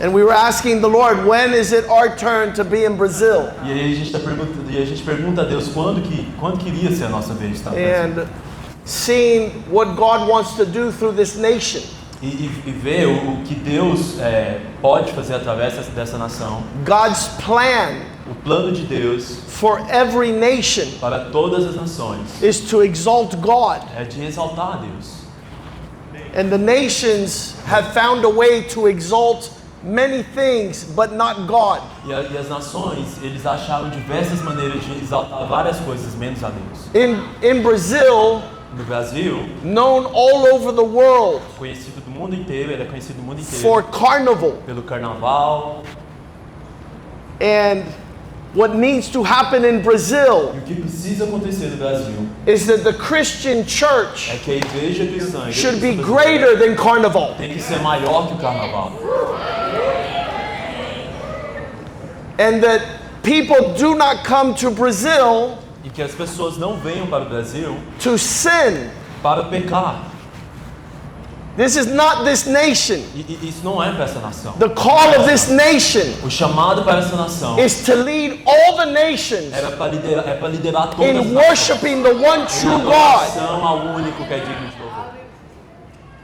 And we were asking the Lord, when is it our turn to be in Brazil? E aí a gente pergunta a Deus quando que iria ser a nossa vez de estar no Brasil. And seeing what God wants to do through this nation. E ver o que Deus pode fazer através dessa nação. God's plan O plano de Deus for every nation para todas as nações is to exalt God. é de exaltar a Deus. And the nations have found a way to exalt many things, but not God. E as nações, eles acharam diversas maneiras de exaltar várias coisas, menos a Deus. In Brazil, No Brasil, known all over the world conhecido do mundo inteiro, ele é conhecido do mundo inteiro for carnival. pelo carnaval. And what needs to happen in Brazil E o que precisa acontecer no Brasil is that the Christian church é que a igreja cristã a igreja should be cristã greater than carnival. tem que ser maior que o carnaval. And that people do not come to Brazil E que as pessoas não venham para o Brasil to sin. para pecar. This is not this nation. E isso não é para essa nação. The call of this nation O chamado para essa nação is to lead all the nations para liderar todas as in nações. worshiping the one true God. Adoração ao único que é digno de louvor.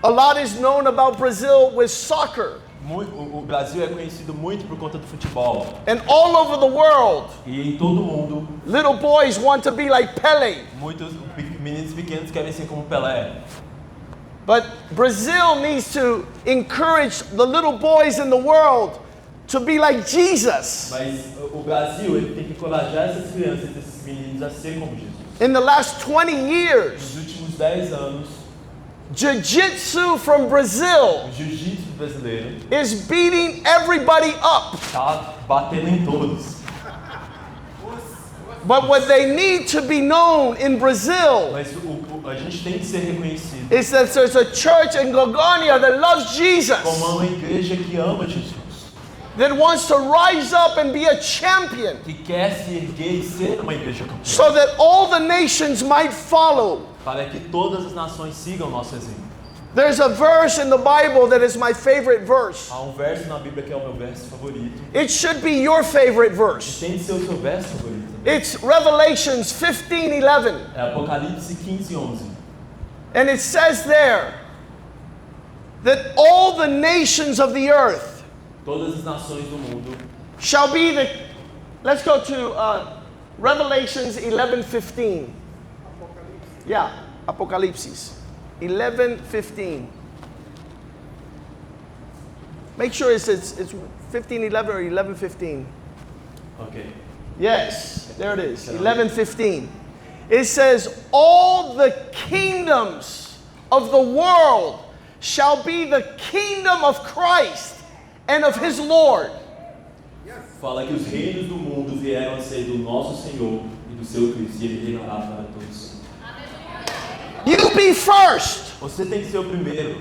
A lot is known about Brazil with soccer. O Brasil é conhecido muito por conta do futebol. And all over the world, E em todo mundo, little boys want to be like Pele. muitos meninos pequenos querem ser como Pelé. But Brazil needs to encourage the little boys in the world to be like Jesus. Mas o Brasil, ele tem que encorajar essas crianças, esses meninos a ser como Jesus. In the last 20 years, Nos últimos 10 anos, Jiu-Jitsu from Brazil o jiu-jitsu brasileiro is beating everybody up. está batendo em todos. But what they need to be known in Brazil Mas a gente tem que ser reconhecido is that there's a church in Goiânia that loves Jesus, como uma igreja que ama Jesus, that wants to rise up and be a champion, que quer se erguer e ser uma igreja campeã, so that all the nations might follow. para que todas as nações sigam nosso exemplo. There's a verse in the Bible that is my favorite verse. Há verso na Bíblia que é o meu verso favorito. It should be your favorite verse. Tem de ser o seu verso favorito. It's Revelations 15:11. É Apocalipse 15:11. And it says there that all the nations of the earth Todas as nações do mundo. shall be the... Let's go to Revelations 11:15. Yeah, Apocalipsis 11:15. Make sure it's 15:11 or 11:15. Ok. Yes, there it is. 11:15. It says, all the kingdoms of the world shall be the kingdom of Christ and of his Lord. Fala que os reinos do mundo vieram a ser do nosso Senhor e do seu Cristo, e ele reinará para todos. You be first. Você tem que ser o primeiro.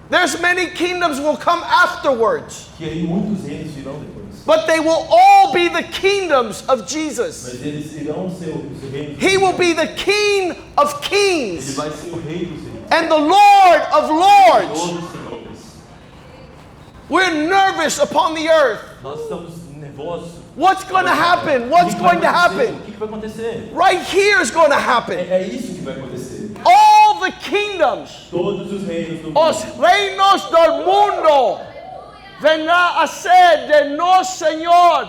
There's many kingdoms will come afterwards, Que aí muitos reinos virão depois. but they will all be the kingdoms of Jesus. Mas eles irão ser os reinos. He will be the King of Ele kings vai ser o rei dos reis. and the Lord of lords. Todos os senhores. We're nervous upon the earth. Nós estamos nervosos. What's going to happen? What's going to happen? O que vai acontecer? Right here is going to happen. É isso que vai acontecer. All the kingdoms, Todos os reinos do os mundo. reinos del mundo, vendrá a ser de nosso Senhor,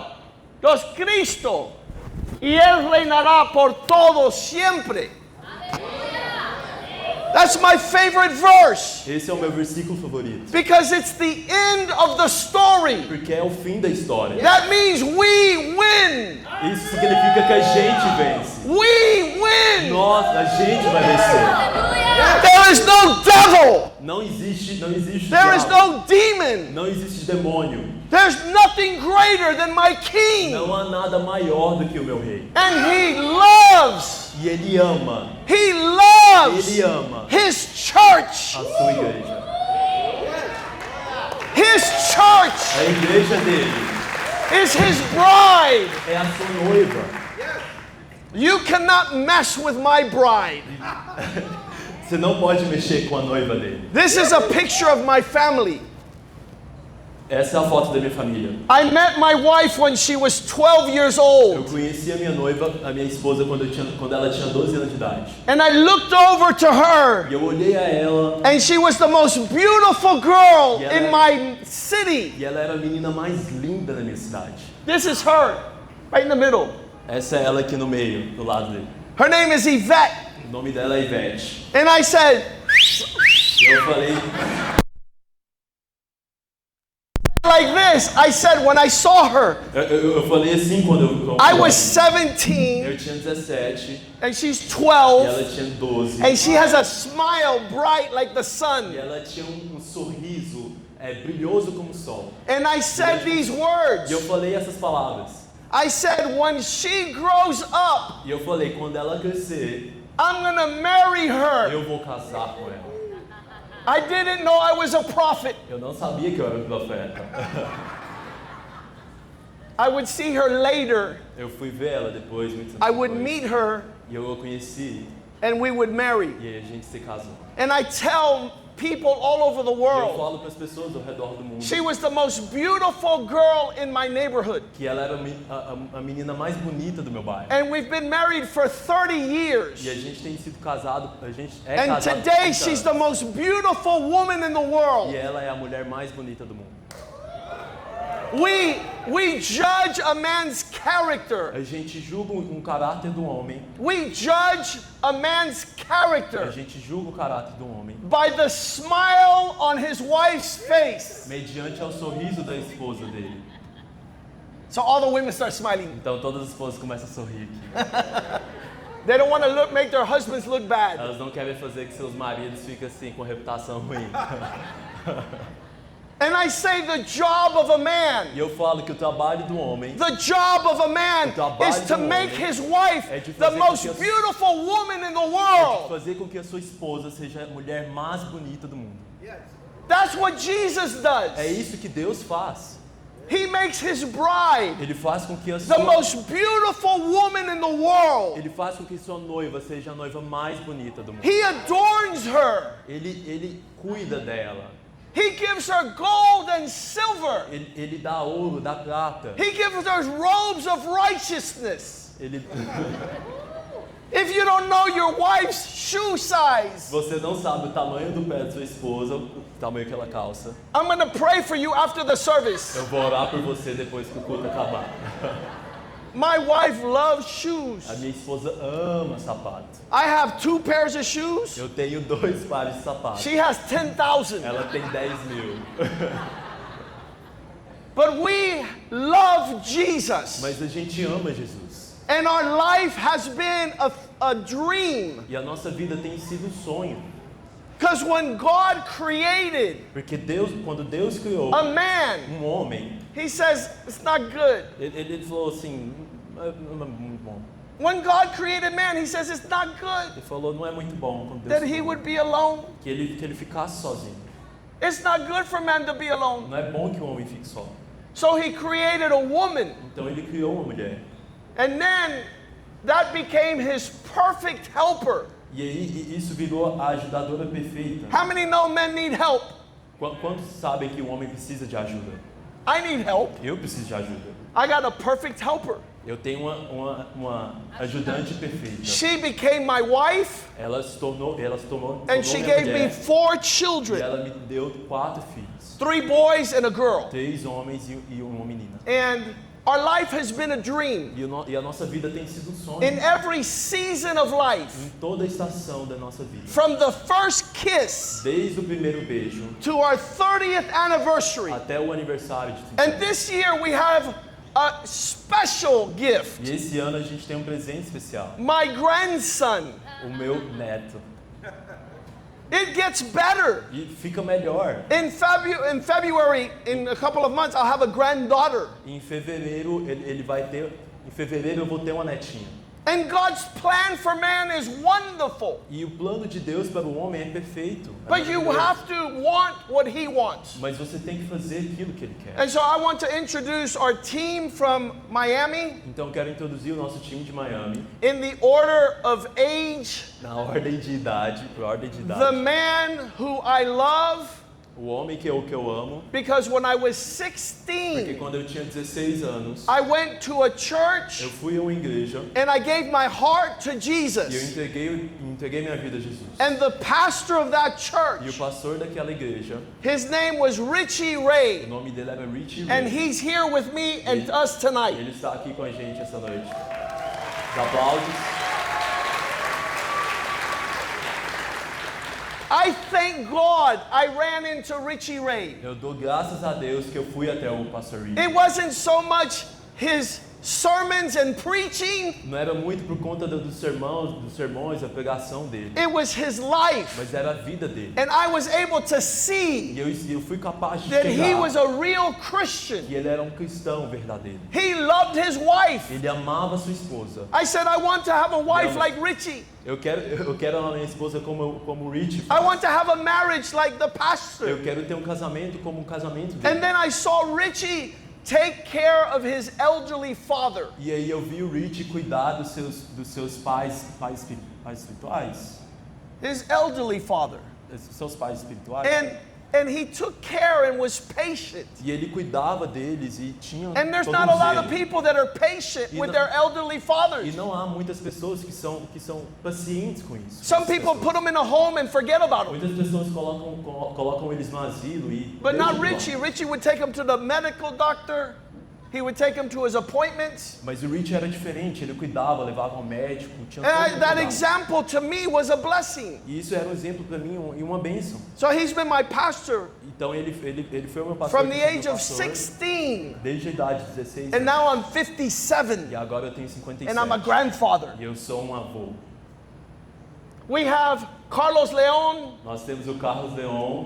dos Cristo, y Él reinará por todo siempre. That's my favorite verse, Esse é o meu versículo favorito. because it's the end of the story. Porque é o fim da história. That means we win. Isso significa que a gente vence. We win. Nós, a gente vai vencer. There is no devil. Não existe There is diabo. no demon. Não existe demônio. There's nothing greater than my king. Não há nada maior do que o meu rei. And he loves, E ele ama he loves Ele ama his church. a sua igreja. His church A igreja dele is his bride. é a sua noiva. You cannot mess with my bride. Você não pode mexer com a noiva dele. This is a picture of my family. Essa é a foto da minha família. I met my wife when she was 12 years Eu old. conheci a minha noiva, a minha esposa, quando ela tinha 12 anos de idade. And I looked over to her. E eu olhei a ela, And she was the most beautiful girl Yeah. in my city. e ela era a menina mais linda da minha cidade. This is her, right in the middle. Essa é ela aqui no meio, do lado dele. Her name is Yvette. O nome dela é Ivete. And I said, E eu falei, like this. I said, when I saw her, eu falei assim quando I was eu 17 tinha 17 and she's e 12. ela tinha 12. And she has a smile bright like the E sun. ela tinha um sorriso brilhoso como o sol. And I said these E eu words. falei essas palavras. I said, when she grows up, E eu falei, quando ela crescer, I'm going to marry her. eu vou casar com ela. I didn't know I was a prophet. Eu não sabia que eu era um profeta. I would see her later. Eu fui ver ela depois, muito tempo I would depois. meet her E eu a conheci and we would marry. e aí a gente se casou. And I tell people all over the E eu world, falo para as pessoas ao redor do mundo she was the most beautiful girl in my neighborhood. que ela era a menina mais bonita do meu bairro. And we've been married for 30 years. E a gente tem sido casado, a gente é And casado. há today 30 she's the anos. most beautiful woman in the E world. ela é a mulher mais bonita do mundo. We judge a man's character. A gente julga um caráter do homem. We judge a man's A character gente julga o caráter do homem by the smile on his wife's face. mediante ao sorriso da esposa dele. So all the women start smiling. Então todas as esposas começam a sorrir aqui. They don't want to make their husbands look bad. Elas não querem fazer que seus maridos fiquem assim com reputação ruim. And I say the job of a man, E eu falo que o trabalho do homem the job of a man trabalho is to do make homem his wife é de the fazer com most que as- beautiful woman in the é de world. fazer com que a sua esposa seja a mulher mais bonita do mundo. That's what Jesus É does. isso que Deus faz. He makes his bride Ele faz com que a the sua most beautiful woman in the world. Ele faz com que sua noiva seja a noiva mais bonita do mundo. He adorns her. Ele cuida dela. He gives her gold and silver. Ele dá ouro, dá prata. He gives her robes of righteousness. Ele If you don't know your wife's shoe size, Você não sabe o tamanho do pé de sua esposa, o tamanho que ela calça. I'm going to pray for you after the service. Eu vou orar por você depois que o culto acabar. My wife loves shoes. A minha esposa ama sapato. I have 2 pairs of shoes. Eu tenho 2 pares de sapatos. She has 10,000. Ela tem 10.000. But we love Jesus. Mas a gente ama Jesus. And our life has been a dream. E a nossa vida tem sido um sonho. Because when God created Porque Deus, quando Deus criou a man, homem, he says, it's not good. ele falou assim, não é muito bom. When God created man, he says it's not good Ele falou, não é muito bom quando Deus that he criou, would be alone. que ele ficasse sozinho. It's not good for man to be alone. Não é bom que o homem fique só. So he created a woman. Então ele criou uma mulher. And then that became his perfect helper. E aí isso virou a ajudadora perfeita. How many know men need help? Quantos sabem que o homem precisa de ajuda? I need help. Eu preciso de ajuda. I got a perfect helper. Eu tenho uma ajudante perfeita. She became my wife Ela se tornou and she minha gave me mulher, 4 e children, ela me deu 4 filhos. 3 boys and a girl. 3 homens e uma menina. And our life has been a dream. E a nossa vida tem sido um sonho. In every season of life, Em toda a estação da nossa vida. from the first kiss Desde o primeiro beijo to our 30th anniversary. até o aniversário de 30 And anos. this year we have a special gift. E esse ano a gente tem um presente especial. My grandson. O meu neto. It gets better. E fica melhor. In February, in a couple of months, I'll have a granddaughter. Em fevereiro ele vai ter. Em fevereiro eu vou ter uma netinha. And God's plan for man is wonderful. E o plano de Deus para o homem é perfeito. É But you maravilhoso. have to want what he wants. Mas você tem que fazer aquilo que ele quer. And so I want to introduce our team from Miami Então eu quero introduzir o nosso time de Miami in the order of age. na ordem de idade, por ordem de The idade. man who I love, O homem que eu amo. Because when I was Porque 16, quando eu tinha 16 anos, I went to a church eu fui a uma igreja and I gave my heart to e eu Jesus. entreguei minha vida a Jesus. And the pastor of that E o church, pastor daquela igreja, his name was Richie o Ray. nome dele era Richie And Ray. he's here with me and us tonight. Ele está aqui com a gente essa noite. Os aplausos. I thank God I ran into Richie Ray. Eu dou graças a Deus que eu fui até o pastor Richie. It wasn't so much his sermons and preaching, Não era muito por conta dos sermões, a pregação dele, it was his life. mas era a vida dele. And I was able to see E eu fui capaz de that he was chegar a real Christian. que ele era um cristão verdadeiro. He loved his wife. Ele amava sua esposa. I said, I want to have a wife Não. like Richie. Eu quero a minha esposa como o Richie I faz. want to have a marriage like the pastor. Eu quero ter um casamento como um casamento And dele. then I saw Richie take care of his elderly father. E aí eu vi o Richie cuidar dos seus pais espirituais. His elderly father. Seus pais espirituais. And he took care and was patient. E ele cuidava deles e tinha And there's todo not a lot zelo. of people that are patient with their elderly E fathers. não há muitas pessoas que são pacientes com isso. Some people put them in a home and forget about them. Muitas pessoas colocam eles no asilo e But not deixam lá. Richie. Richie would take him to the medical doctor. He would take him to his appointments. Mas o Richie era diferente, ele cuidava, levava ao médico, tinha todo And um that cuidado. example to me was a blessing. E isso era um exemplo para mim e uma bênção. So he's been my pastor Então ele foi o meu pastor, from the ele age foi meu of pastor 16. desde a idade de 16 And anos. now I'm 57. E agora eu tenho 57. And I'm a grandfather. E eu sou um avô. We have Carlos Leon. Nós temos o Carlos Leon.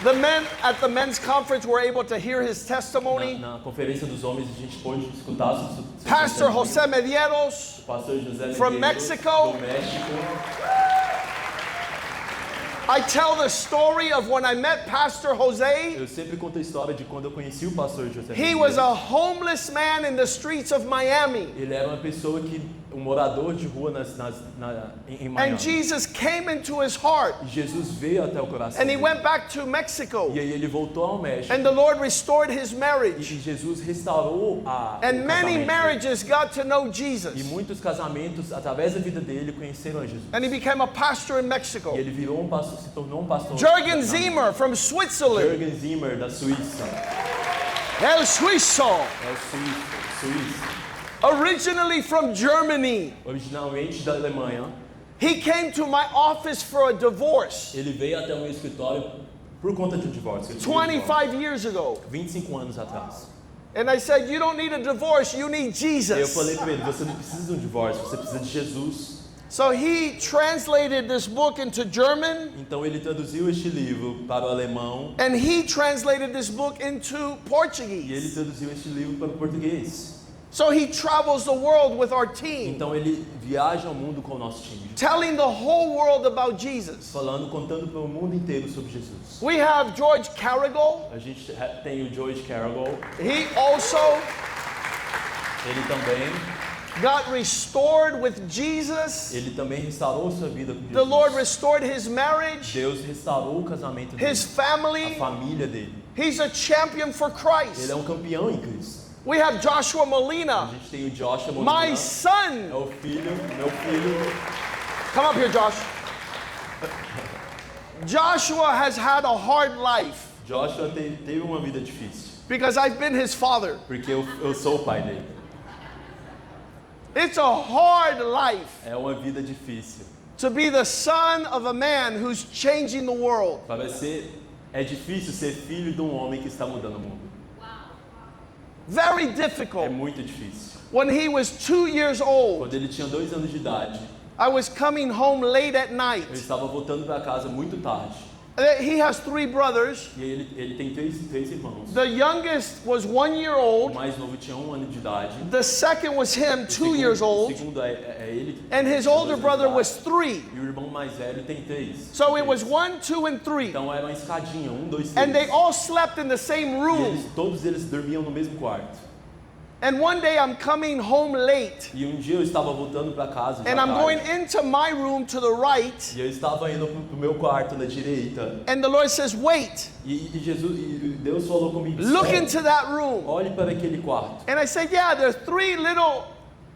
The men at the men's conference were able to hear his testimony. Na conferência dos homens a gente pôde escutar seu Pastor testemunho. José Medeiros. O pastor José From Medeiros, Mexico. do México. I tell the story of when I met Pastor Jose. Eu sempre conto a história de quando eu conheci o pastor José He Medeiros. was a homeless man in the streets of Miami. Ele era uma pessoa um morador de rua em Miami. And Jesus came into his heart. E Jesus veio até o coração And he dele. went back to Mexico. E aí ele voltou ao México. And the Lord restored his E marriage. Jesus restaurou o And many casamento. marriages got to know E Jesus. muitos casamentos, através da vida dele, conheceram a Jesus. And he became a pastor in Mexico. E ele virou pastor, se tornou um pastor. Jürgen Zimmer from Switzerland. Jürgen Zimmer, da Suíça. El Suizo. É o suíço. Originally from Germany. Originalmente da Alemanha. He came to my office for a divorce Ele veio até o meu escritório por conta de um divórcio. Ele teve um divórcio 25 years ago. 25 anos atrás. And I said, you don't need a divorce, you need E eu Jesus. falei para ele, você não precisa de um divórcio, você precisa de Jesus. So he translated this book into German, Então ele traduziu este livro para o alemão and he translated this book into e ele Portuguese. traduziu este livro para o português. So he travels the world with our team, Então ele viaja ao mundo com o nosso time, telling the whole world about Jesus. contando para o mundo inteiro sobre Jesus. We have George Carrigal. A gente tem o George Carrigal, He also ele também got restored with Jesus. Ele também restaurou sua vida com Jesus. The Lord restored his marriage, Deus restaurou o casamento dele, his a family. família dele. He's a champion for Ele Christ. é um campeão em Cristo. We have Joshua A Molina, gente tem o Joshua Molina, my é son. o filho, meu filho. Come up here, Josh. Joshua has had a hard life Joshua teve uma vida difícil, because I've been his father. porque eu sou o pai dele. It's a hard life É uma vida difícil. to be the son of a man who's changing the world. É difícil ser filho de um homem que está mudando o mundo. Very É difficult. muito difícil. When he was 2 years old, Quando ele tinha 2 anos de idade, I was coming home late at night. eu estava voltando para casa muito tarde. He has 3 brothers. E aí ele tem três irmãos. The youngest was 1 year O old. mais novo tinha 1 ano de idade. The second was him, O 2 years O old. segundo é ele. que And his tinha 2 older anos de brother idade. was 3. E o irmão mais velho tem 3. So it was 1, 2, and 3. Então era uma escadinha, 1, 2, 3. And they all slept in the same E room. todos eles dormiam no mesmo quarto. And one day I'm coming home late. E um dia eu estava voltando para casa já And I'm going tarde, into my room to the right. e eu estava indo pro meu quarto na direita. And the Lord says, wait, E Deus falou comigo: look "Sério, into that room. olhe para aquele quarto." And I said, yeah, there's 3 little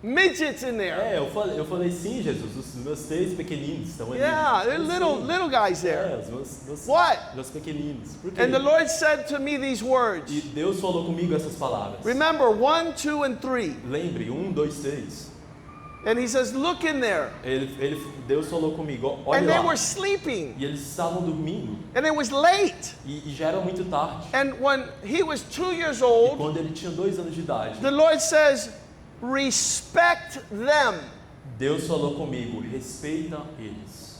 midgets in there. Eu falei sim, Jesus, os meus 3 pequeninos estão ali. Yeah, they're Eu, little guys sim. there. Os meus What? meus pequeninos. Por quê? And the Lord said to me these words. E Deus falou comigo essas palavras. Remember, 1, 2, and 3. Lembre, 1, 2, 3. And he says, look in there. Deus falou comigo: olha And they lá. were sleeping. E eles estavam dormindo. And it was late. E já era muito tarde. And when he was 2 years E old, quando ele tinha 2 anos de idade, the Lord says, respect them. Deus falou comigo: respeita eles.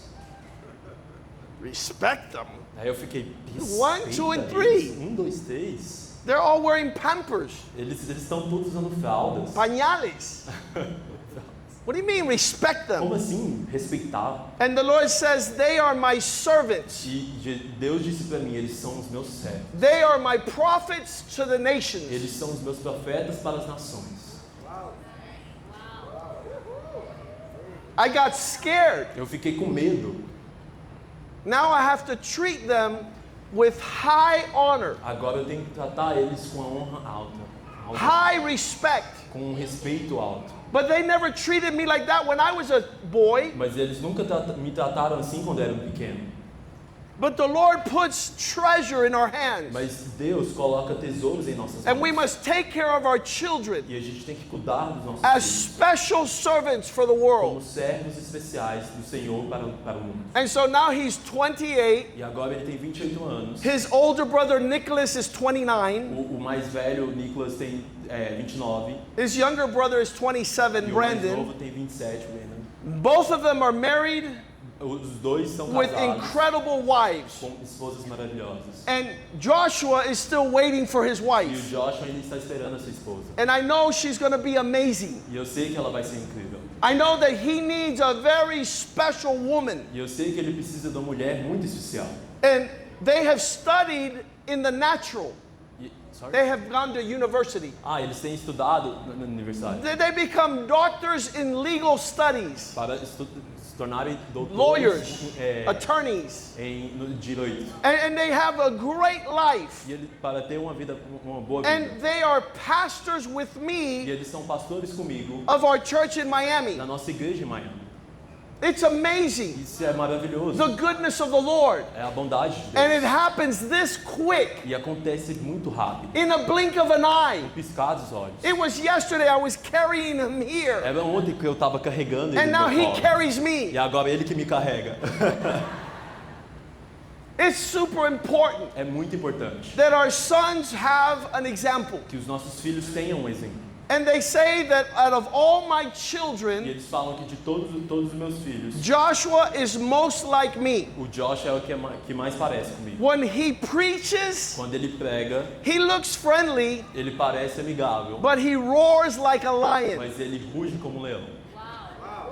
Respect them? Aí eu fiquei: 1, 2, and 3. eles? 1, 2, 3. They're all wearing Pampers, Eles estão todos usando fraldas. pañales. What do you mean, respect Como them? assim respeitar? And the Lord says, they are my servants. Deus disse para mim: eles são os meus servos. They are my prophets to the nations. Eles são os meus profetas para as nações. I got scared. Eu fiquei com medo. Now I have to treat them with high honor, Agora eu tenho que tratar eles com a honra alta, high respect. com um respeito alto. But they never treated me like that when I was a boy. Mas eles nunca me trataram assim quando eu era pequeno. But the Lord puts treasure in our hands. Mas Deus coloca tesouros em nossas And we mãos. must take care of our children E a gente tem que cuidar dos nossos as filhos special servants for the como world. servos especiais do Senhor para o mundo. And so now he's 28. E agora ele tem 28 anos. His older brother Nicholas is 29. O mais velho, o Nicholas, tem 29. His younger brother is 27, E o mais Brandon. novo tem 27, Brandon. Both of them are married Os dois são with casados incredible wives. com esposas maravilhosas. And Joshua is still waiting for his E o wife. Joshua ainda está esperando a sua esposa. And I know she's going to be amazing. E eu sei que ela vai ser incrível. I know that he needs a very special woman. E eu sei que ele precisa de uma mulher muito especial. And they have studied in the natural. Sorry? They have gone to university. Eles têm estudado na universidade They become doctors in legal studies, para se tornarem doutores lawyers, attorneys. no direito. And they have a great life. E para ter uma boa vida. And they are pastors with E me eles são pastores comigo of our church in Miami. na nossa igreja em Miami. It's amazing, Isso é maravilhoso. the goodness of the Lord. É a bondade de And it Deus. happens this quick, E acontece muito rápido. in a blink of an eye. Piscar dos olhos. It was yesterday I was carrying him here. Era ontem que eu estava carregando ele And no now meu he colo. carries me. E agora ele que me carrega. It's super important É muito importante that our sons have an example. que os nossos filhos tenham um exemplo. And they say that out of all my E children, eles falam que de todos os meus filhos, Joshua is most like me. o Josh é o que mais parece comigo. When he preaches, Quando ele prega, he looks friendly, ele parece amigável, but he roars like a lion. mas ele ruge como um leão.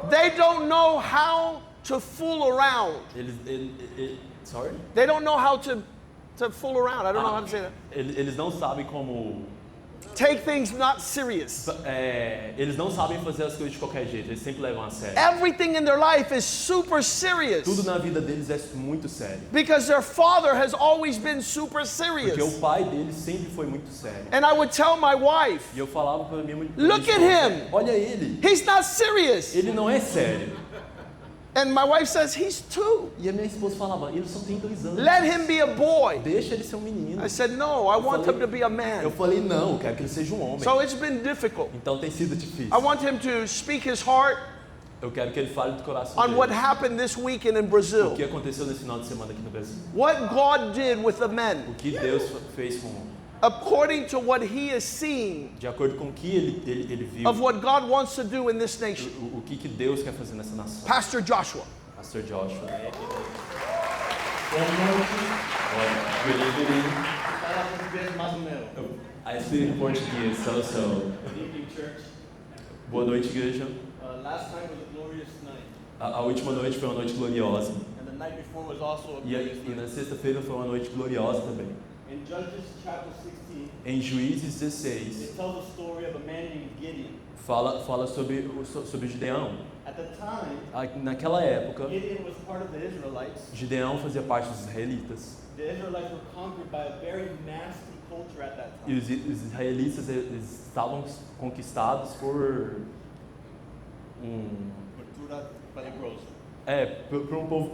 They don't know how to fool around. Sorry? They don't know how to fool around. I don't know how to say that. Eles não sabem como... Take things not serious. Eles não sabem fazer as coisas de qualquer jeito, eles sempre levam a sério. Everything in their life is super serious Tudo na vida deles é muito sério. because their father has always been super Porque o serious. pai deles sempre foi muito sério. And I would tell my wife, E eu falava para minha mulher: Look at him. Olha ele, he's not serious. ele não é sério. And my wife says, he's 2. E a minha esposa falava: ele só tem 2 anos. Let him be a boy. Deixa ele ser um menino. I said, no, I want him to be a Eu man. falei: não, eu quero que ele seja um homem. So it's been difficult. Então tem sido difícil. I want him to speak his heart Eu quero que ele fale do coração on what dele. happened this weekend in O Brazil. que aconteceu nesse final de semana aqui no Brasil. What God did with the men, O que Deus fez com... according to what he is seeing De acordo com o que ele viu. of what God wants to do in this nation. O que Deus quer fazer nessa nação. Pastor Joshua. Pastor Joshua. Good evening. I speak in Portuguese, so. Good evening, church. Boa noite, igreja. Last night was a glorious night, A última noite foi uma noite gloriosa. and the night before was also a E glorious na night. sexta-feira foi uma noite gloriosa também. In Judges chapter 16, Em Juízes it 16, tells the story of a man named Gideon. fala sobre Gideão. At the time, Naquela época, Gideon was part of the Israelites. Gideão fazia parte dos israelitas. The Israelites were conquered by a very nasty culture at that E time. os israelitas eles estavam conquistados por Cultura peligrosa. por um povo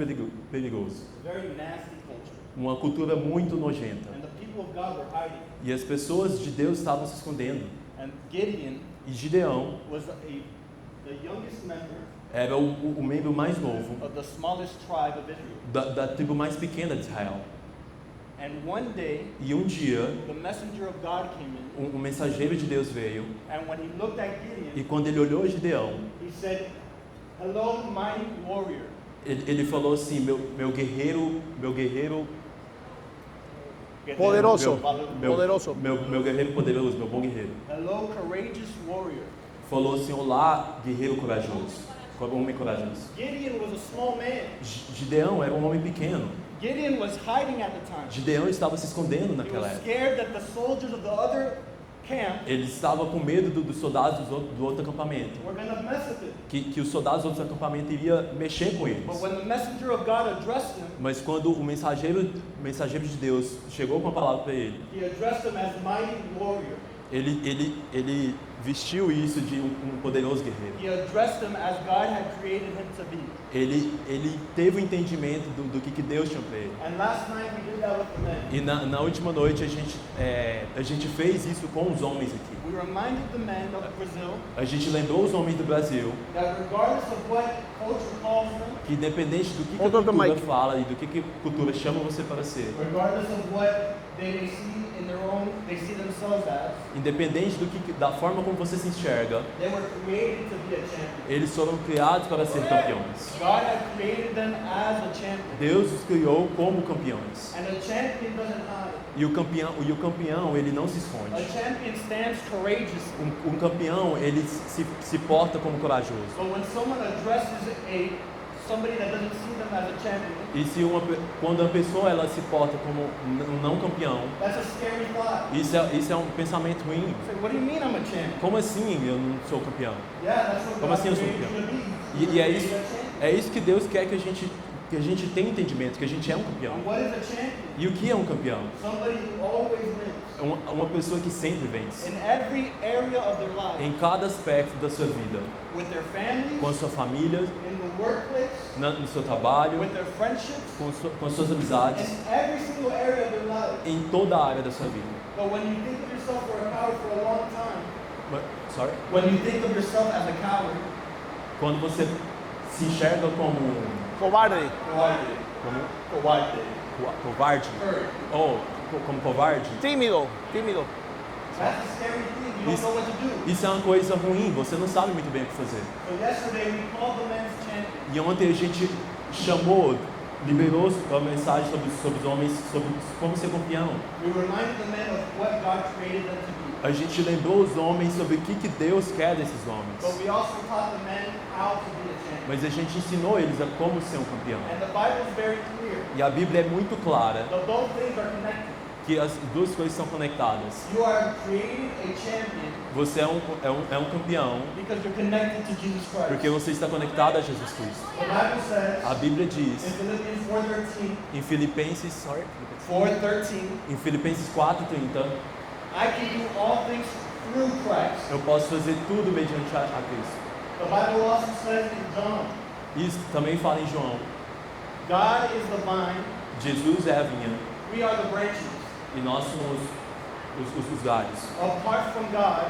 perigoso. Very nasty culture. Uma cultura muito nojenta. And the people of God were hiding. E as pessoas de Deus estavam se escondendo. And Gideon E Gideão was the youngest member era o membro mais novo of the smallest tribe of Israel. da tribo mais pequena de Israel. And one day, E um dia, the messenger of God came in, um mensageiro de Deus veio. and when he looked at Gideon, E quando ele olhou Gideão, he said, "Hello, mighty warrior." ele falou assim: meu guerreiro Poderoso. meu Poderoso. meu guerreiro poderoso, meu bom guerreiro. Hello, courageous warrior. Falou assim: olá, guerreiro corajoso, homem corajoso. Gideon was a small man. Gideão era um homem pequeno. Gideon was hiding at the time. Gideão estava se escondendo He naquela was época. scared that the soldiers of the other camp Ele estava com medo dos soldados do outro acampamento, were going to mess with him. que os soldados do outro acampamento iriam mexer com eles. But when the messenger of God addressed him, Mas quando o mensageiro de Deus chegou com a palavra para ele, he addressed him as mighty warrior. ele vestiu isso de um poderoso guerreiro. He addressed him as God had created him to be. Ele teve o entendimento do que Deus tinha para ele. And last night we did that with the men. E na última noite a gente fez isso com os homens aqui. We reminded the men of Brazil A gente lembrou os homens do Brasil that regardless of what culture calls them, que independente do que a Hold on the cultura mic. fala e do que a cultura chama você para ser, regardless of what they may see in their own, they see themselves as, independente da forma como você se enxerga, they were created to be a champion. eles foram criados para ser campeões. God had created them as a champion. Deus os criou como campeões. And a champion doesn't hide. E o campeão ele não se esconde. A champion stands courageously. Um campeão ele se porta como corajoso. But when someone addresses somebody that doesn't see them as a champion, E quando a pessoa ela se porta como um não campeão, that's a scary thought. isso é um pensamento ruim. You say, what do you mean I'm a champion? Como assim eu não sou campeão? Yeah, that's what Como God assim eu sou created you to be. E You é were isso, created a champion. é isso que Deus quer que a gente tenha entendimento, que a gente é um campeão. And what is a champion? E o que é um campeão? Somebody who always wins. É uma pessoa que sempre vence. In every area of their life. Em cada aspecto da sua vida. With their families, Com a sua família, in the workplace, no seu trabalho, with their friendships, com as suas amizades, in every single area of their life. em toda a área da sua vida. But when you think of yourself for a coward for a long time, Sorry? when you think of yourself as a coward, Quando você se enxerga como Cobarde. cowarde, covarde, ou como covarde, Tímido. that's a scary thing. You don't know what to do. isso é uma coisa ruim, você não sabe muito bem o que fazer. So yesterday we called the men's champion. E ontem a gente liberou a mensagem sobre os homens, sobre como ser campeão. We reminded the men of what God created them to be. A gente lembrou os homens sobre o que Deus quer desses homens. But we also taught the men how to be a champion. Mas a gente ensinou eles a como ser um campeão. And the Bible is very clear. E a Bíblia é muito clara That both things are connected. que as duas coisas são conectadas. You are created a champion Você é um campeão because you're connected to Jesus Christ. porque você está conectado a Jesus Cristo. The Bible says A Bíblia in diz Philippians 4:13, em Filipenses 4:30, I can do all things through Christ. eu posso fazer tudo mediante a Cristo. The Bible also says in John, Isso também fala em João. God is the vine, Jesus é a vinha we are the branches. e nós somos os galhos. Apart from God,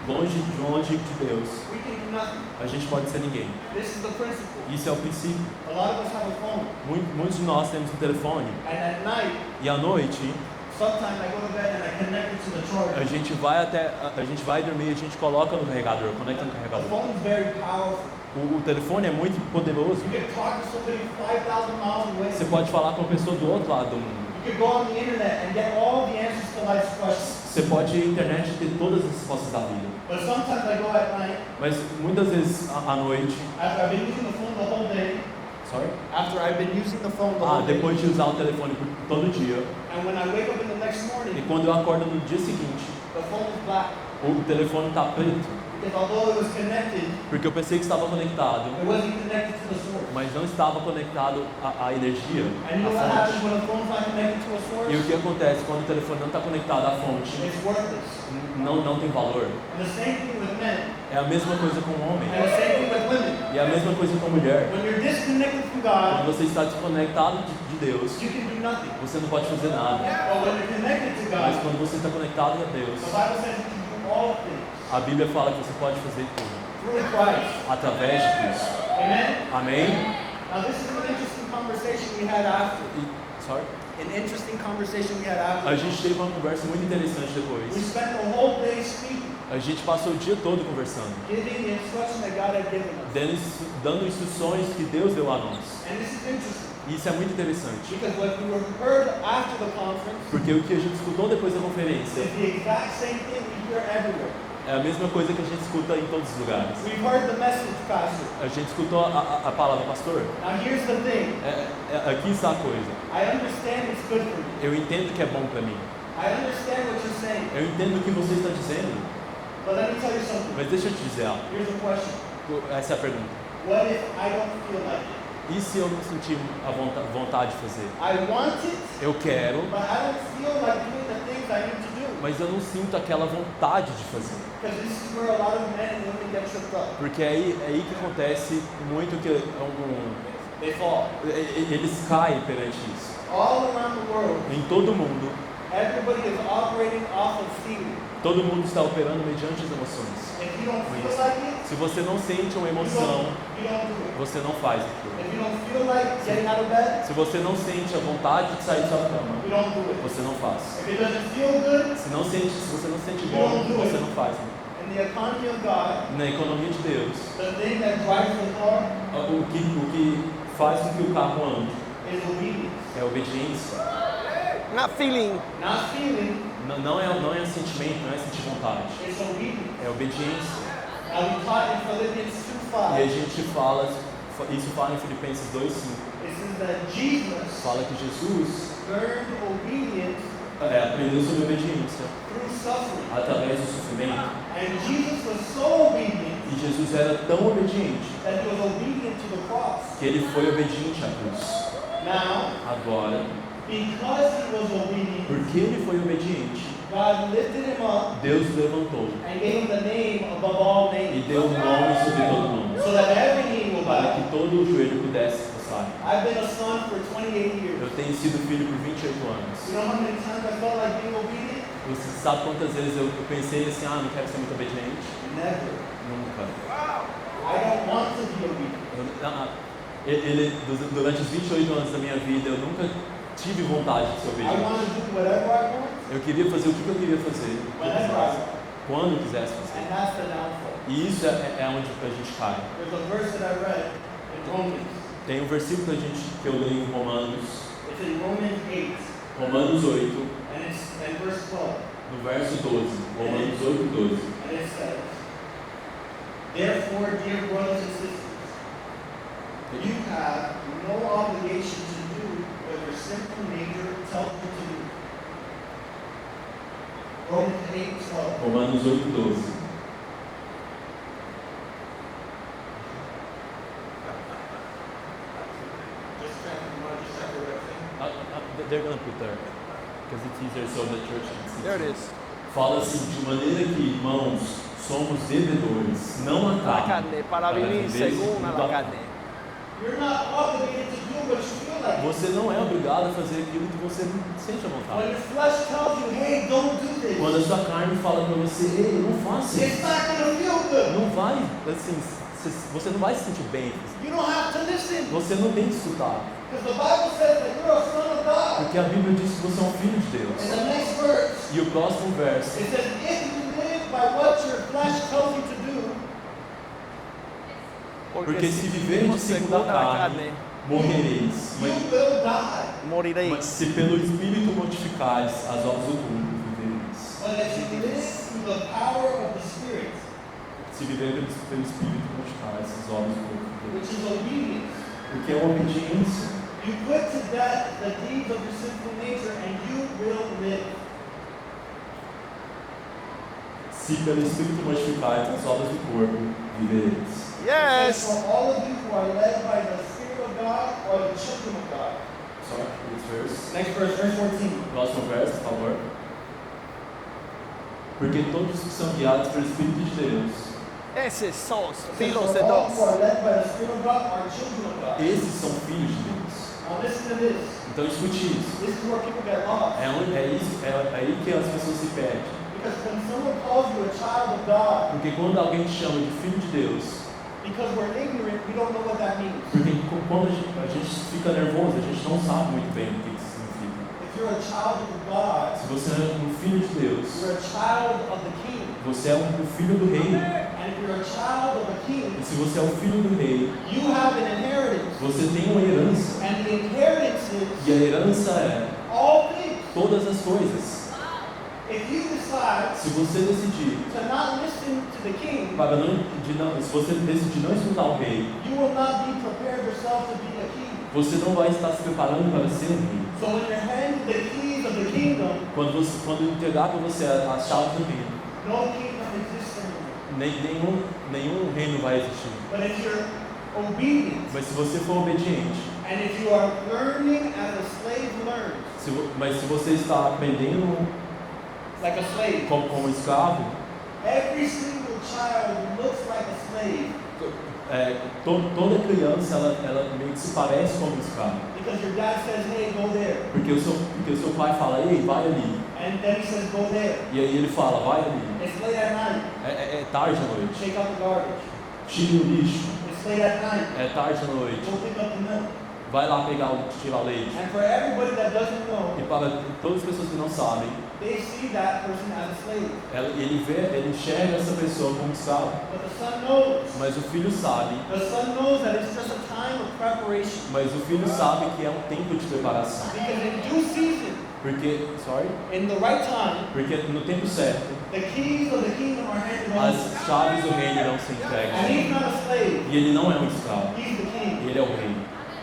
Longe de Deus, we can do nothing. a gente pode ser ninguém. This is the principle. Isso é o princípio. A lot of us have a phone, Muitos de nós temos um telefone and at night, e à noite sometimes I go to bed and I connect it to the a charger. gente vai dormir e a gente coloca no carregador, conecta no The carregador. phone is very powerful. O telefone é muito poderoso. You can talk to somebody 5,000 miles away. Você pode falar com a pessoa do outro lado do mundo. You can go on the internet and get all the answers to life's questions. Você pode ir à internet e ter todas as respostas da vida. But sometimes I go at night, Mas muitas vezes à noite, after I've been using the phone the whole day, Sorry? After I've been using the phone the Ah, whole day. depois de usar o telefone todo dia, And when I wake up in the next e morning, quando eu acordo no dia seguinte, the phone is black. o telefone tá preto, Because although it was connected, porque eu pensei que estava conectado, it wasn't connected to the source. mas não estava conectado à energia, And you know what à happens fonte. when a phone's not connected to a E source? o que acontece quando o telefone não está conectado à fonte? It's worthless. Não tem valor. And the same thing with men. É a mesma coisa com o homem. And the same thing with women. E é a mesma coisa com a mulher. When you're disconnected from Quando God, você está desconectado de Deus, you can do nothing. você não pode fazer nada. But when you're connected to Mas God, quando você está conectado a Deus, the Bible says you can do all things a Bíblia fala que você pode fazer tudo through Christ. através de Cristo. Amen? Amém? Now this is an interesting conversation we had after. Sorry? An interesting conversation we had A after. gente teve uma conversa muito interessante We depois. spent the whole day speaking, A gente passou o dia todo conversando, giving the instruction that God had given us. dando instruções que Deus deu a nós. And this is interesting E isso é muito interessante, because what we heard after the conference porque o que a gente escutou depois da conferência is the exact same thing we hear everywhere. é a mesma coisa que a gente escuta em todos os lugares. We've heard the message, Pastor. A gente escutou a palavra, pastor. Now here's the thing. Aqui está a coisa. I understand it's good for you. Eu entendo que é bom para mim. I understand what you're saying. Eu entendo o que você está dizendo. But let me tell you something. Mas deixa eu te dizer algo. Here's a question. Essa é a pergunta. What if I don't feel like it? E se eu não sentir a vontade de fazer? I want it, Eu quero, but I don't feel like doing the things I need to do. mas eu não sinto aquela vontade de fazer. Because this is where a lot of men and women get tripped up. Porque é aí que acontece muito que They fall. eles caem perante isso. All around the world, Em todo mundo, everybody is operating off of feeling. todo mundo está operando mediante as emoções. If you don't feel like it, Se você não sente uma emoção, you don't do it. você não faz aquilo. If you don't feel like getting out of bed, Se você não sente a vontade de sair da sua cama, you don't do it. você não faz. If it doesn't feel good, Se você não sente bom, você não faz. in the economy of God, Na economia de Deus, the thing that drives the car o que faz com que o carro ande is obedience. é a obediência. Not feeling. Not feeling, Não é sentimento, não é sentir vontade. it's obedience. É obediência. Now we taught in Philippians E a 2:5, gente fala, isso fala em Filipenses 2:5. it says that Jesus Fala que Jesus learned obedience aprendeu sobre obediência through suffering. através do sofrimento. And Jesus was so obedient E Jesus era tão obediente that he was obedient to the cross. que ele foi obediente à cruz. Now, Agora, because he was obedient, porque ele foi obediente, God lifted him up Deus o levantou and gave him the name above all e names, deu um nome sobre todo nome, so that every knee will para bow. que todo o joelho pudesse passar. I've been a son for 28 years. Eu tenho sido filho por 28 anos. You know how many times I felt like being obedient? Você sabe quantas vezes eu pensei assim, não quero ser muito obediente? Never. Nunca. I don't want to be obedient. Durante os 28 anos da minha vida, eu nunca tive vontade de ser I obediente. want to do whatever I want, Eu queria fazer o que eu queria fazer, whenever I want. quando eu quisesse fazer. And that's the downfall. E isso é onde a gente cai. There's a verse that I read in Romans. Tem um versículo que eu leio em Romanos, It's in Romans 8, Romanos 8, and it's in verse 12. no verso 12. Romanos 8, 12. And it says, therefore, dear brothers and sisters, you have no obligation to do what your sinful nature tells you to do. Romans 8:12. Romanos 8, 12. They're gonna put there, because it's easier so the church can see. There it is. Fala assim, de maneira que, irmãos, somos devedores, não a La carne, carne, para vivir según a la carne. You're not obligated to do what you feel like. Você não é obrigado a fazer aquilo que você sente à When vontade. your flesh tells you, hey, don't do this, Quando a sua carne fala pra você, ei, não faça it's isso. not going to feel good. Não vai, assim, você não vai se sentir bem. You don't have to listen. Você não tem que escutar. Because the Bible says that you're a son of God. Porque a Bíblia diz que você é um filho de In Deus. the next verse, E o próximo verso, it says, if you live by what your flesh tells you to do, porque se viverdes segundo a carne, morrereis. you will die. Mas Moriréis. se pelo Espírito mortificares as obras ocultas, vivereis. But if you live through the power of the Spirit, Se viverdes pelo Espírito mortificares as obras ocultas, vivereis. which is obedience, Porque a obediência, You put to death the deeds of your sinful nature and you will live. se pelo Espírito mortificares as obras do corpo, vivereis. Yes. For all of you who are led by the Spirit of God are the children of God. Sorry, this verse. Next verse, verse 14. Próximo verso, por favor. Porque todos que são guiados pelo Espírito de Deus, Esses são os It says, filhos for de all Deus. who are led by the Spirit of God are children of God. esses são filhos de Deus. Now listen to this. Então escute isso. This is where people get lost. É aí que as pessoas se perdem. Because when someone calls you a child of God, Porque quando alguém te chama de filho de Deus, because we're ignorant, we don't know what that means. porque quando a gente fica nervoso, a gente não sabe muito bem o que isso significa. If you're a child of God, Se você é um filho de Deus, you're a child of the King. você é um filho do rei. And if you're a child of the King, E se você é o filho do rei, you have an inheritance. você tem uma herança. And the inheritance is E a herança é all things. todas as coisas. If you decide Se você decidir to not listen to the King, se você decidir não escutar o rei, you will not be prepared yourself to be a king. você não vai estar se preparando para ser um rei. So when you're handed the keys of the kingdom, Quando entregar para você as chaves do reino, no kingdom exists anymore. nenhum reino vai existir. But if you're obedient, Mas se você for obediente, and if you are learning as a slave learns, mas se você está aprendendo like a slave, como escravo, every single child looks like a slave toda criança ela meio que se parece como um escravo. because your dad says, hey, go there. Porque o seu pai fala, ei, vai ali. And then he says, go there. E aí ele fala, vai ali. It's late at night. É tarde à noite. Shake out the garbage. Tire o lixo. It's late at night. É tarde à noite. Go pick up the milk. Vai lá tirar o leite. And for everybody that doesn't know, E para todas as pessoas que não sabem, they see that person as a slave. ele enxerga essa pessoa como escravo. But the son knows. Mas o filho sabe. The son knows that it's just a time of preparation. Mas o filho sabe que é um tempo de preparação. Because in due season, in the right time, Porque no tempo certo, the keys of the kingdom are handed over. as chaves do reino irão ser And entregues. he's not a slave. E ele não é um escravo. He's the king. Ele é o rei.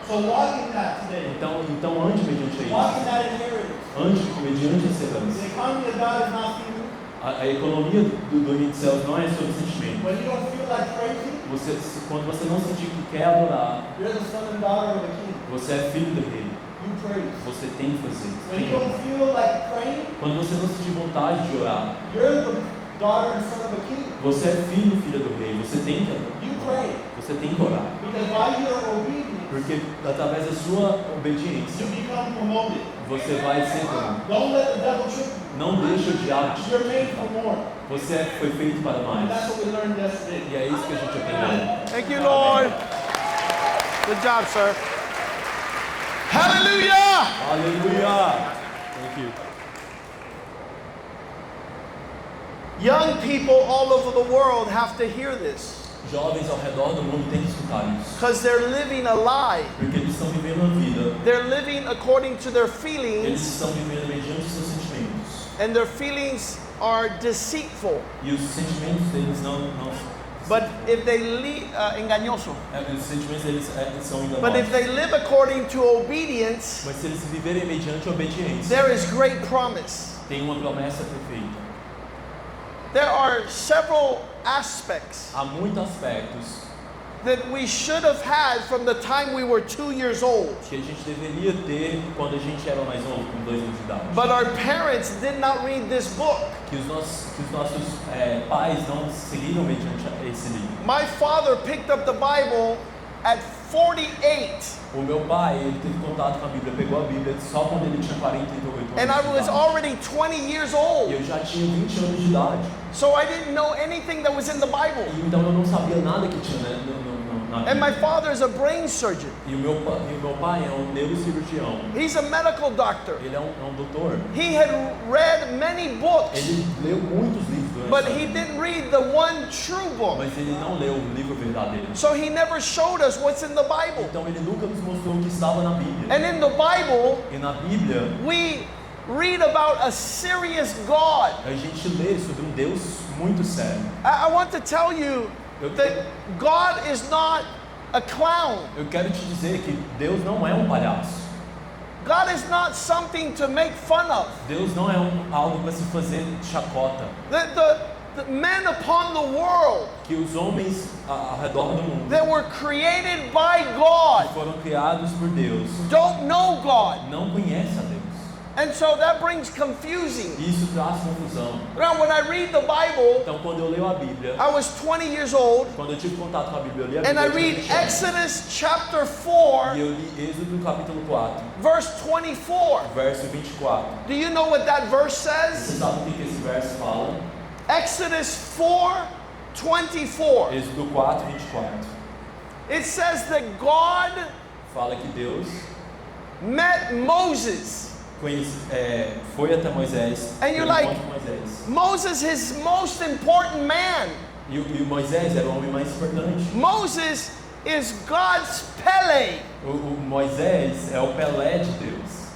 So walk in that today. Então ande mediante Walk in isso. that inheritance. Ande mediante essa herança. The economy of God is not feeling. A economia do reino dos céus não é sobre sentimento. When you don't feel like praising, Quando você não sentir que quer adorar, you're the son and daughter of the king. você é filho do rei. You praise. Você tem que fazer. When you don't feel like praying, Quando você não sentir vontade de orar, you're the daughter and son of a king. você é filho do rei. Você tem que You pray. Você tem que orar. Because by your obedience, Porque através da sua obediência, you become promoted. você vai ser bom. Don't let the devil trick you. Não deixe o diabo te... You're made for more. Você foi feito para And that's mais. what we learned yesterday. E é isso que a gente aprendeu. Thank you, Lord. Good job, sir. Hallelujah. Aleluia! Thank you. Young people all over the world have to hear this Jovens ao redor do mundo têm que escutar isso. because they're living a lie. Porque eles estão vivendo a vida. They're living according to their Eles feelings, estão vivendo mediante os seus sentimentos. and their feelings are deceitful. E os sentimentos deles não But if they live engañoso. os sentimentos deles são But if enganosos. they live according to obedience, Mas se eles viverem mediante a obediência, there is great promise. tem uma promessa perfeita. There are several aspects Há muitos aspectos that we should have had from the time we were 2 years old. que a gente deveria ter quando a gente era mais novo, com 2 anos de idade. But our parents did not read this book. Que os nossos pais não seguiram mediante esse livro. My father picked up the Bible at 48, O meu pai, ele teve contato com a Bíblia, pegou a Bíblia só quando ele tinha 48 anos and I de was idade. already 20 years E old. eu já tinha 20 anos de idade. So I didn't know anything that was in the Bible. E então eu não sabia nada que tinha na And my Bíblia. father is a brain surgeon. E o meu pai é um neurocirurgião. He's a medical doctor. Ele é um doutor. He had read many books, Ele leu muitos livros durante but a he vida. didn't read the one true book. Mas ele não leu o livro verdadeiro. So he never showed us what's in the Bible. Então ele nunca nos mostrou o que estava na Bíblia. And in the Bible, E na Bíblia, we read about a serious God. a gente lê sobre um Deus muito sério. I want to tell you that God is not a clown. Eu quero te dizer que Deus não é um palhaço. God is not something to make fun of. Deus não é algo para se fazer chacota. The men upon the world Que os homens ao redor do mundo that were created by que God foram criados por Deus don't know God. não conhecem a Deus. And so that brings confusing. Isso traz confusão. Now, when I read the Bible, Então, quando eu leio a Bíblia, I was 20 years old, quando eu tive contato com a Bíblia, eu li a and Bíblia. I eu tinha read 20 anos. Exodus chapter E 4, eu li Êxodo capítulo 4, verse 24. verso 24. Do you know what that verse Você says? sabe o que esse verso fala? Exodus 4:24. Êxodo 4, 24. It says that God Fala que Deus met Moses. foi até Moisés. And you're teve like- encontro com Moisés. Moses, his most important man. E o Moisés era o homem mais importante. Moses is God's Pele. O Moisés é o Pelé de Deus.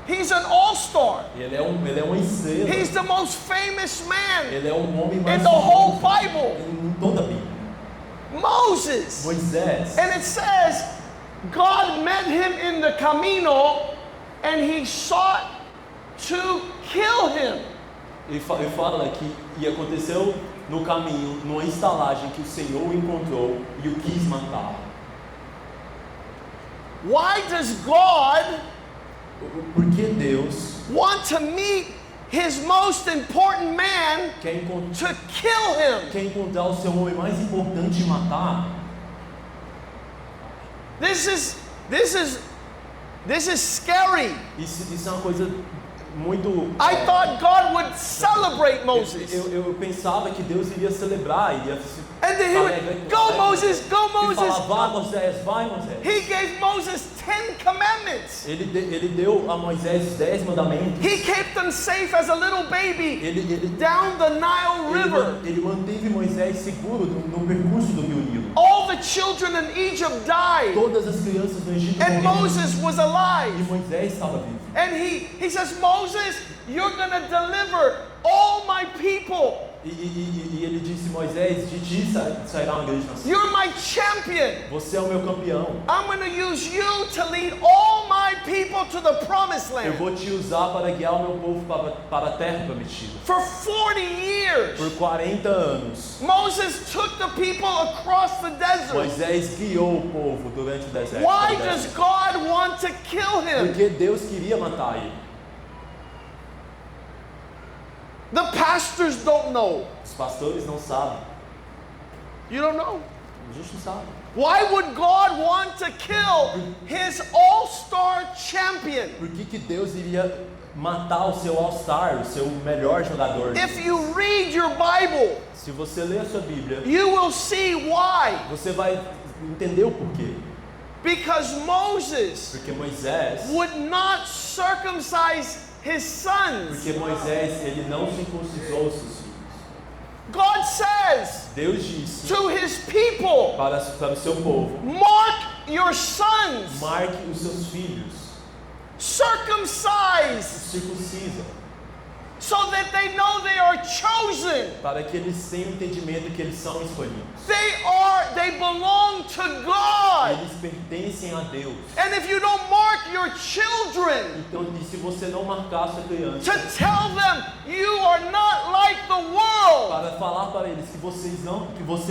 He's an all-star. Ele é uma estrela. He's the most famous man Ele é o homem mais in the whole famoso Bible. em toda a Bíblia. Moses. Moisés. And it says God met him in the Camino and he sought to kill him. E fala que aconteceu no caminho, numa estalagem que o Senhor o encontrou e o quis matar. Why does God Por que Deus want to meet his most important man quer to kill him? encontrar o seu homem mais importante e matar? This is scary. Isso é uma coisa muito. I thought God would celebrate Moses. Eu pensava que Deus iria celebrar, iria And then he would, go Moses, go E Moses. falar, vai Moisés. He gave Moses 10 commandments. Ele deu a Moisés os 10 mandamentos. He kept them safe as a little baby Ele down the Nile River. manteve Moisés seguro no percurso do rio Nilo. All the children in Egypt died, Todas as crianças do Egito and morreram. Moses was E alive. Moisés estava vivo. And he says, Moses, you're going to deliver all my people. E ele disse, Moisés, de ti sairá uma grande nação. You're my champion. Você é o meu campeão. I'm going to use you to lead all my people to the promised Eu land. vou te usar para guiar o meu povo para a terra prometida. For 40 years, Por 40 anos, Moses took the people across the desert. Moisés guiou o povo durante o deserto. Why does God want to kill him? Porque Deus queria matar ele. The pastors don't know. Os pastores não sabem. You don't know. A gente não sabe. Why would God want to kill his all-star champion? Por que Deus iria matar o seu All-Star, o seu melhor jogador? If you read your Bible, Se você ler a sua Bíblia, you will see why. você vai entender o porquê. Because Moses Porque Moisés, would not circumcise his sons. porque Moisés, ele não circuncidou os seus filhos. God says Deus disse to his people, para o seu povo, mark your sons, marque os seus filhos, circumcise, circuncisa, so that they know they are chosen. para que eles tenham entendimento que eles são escolhidos. They belong to God. Eles pertencem a Deus. And if you don't mark your children Então, e se você não marcar a sua criança, to tell them you are not like the world, para falar para eles que você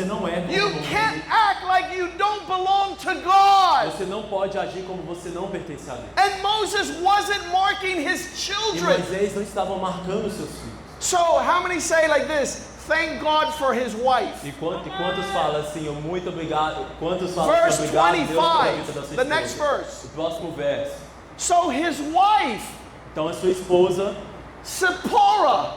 não é como you o mundo, can't act like you don't belong to God. você não pode agir como você não pertence a Deus. And Moses wasn't marking his E children. Moisés não estava marcando os seus filhos. So how many say like this? Thank God for his wife. E quantos falam assim, muito obrigado? Quantos falam Verse obrigado a Deus pela vida 25, da sua the next esposa? verse. O próximo verso. So his wife, Então a sua esposa Zipporah,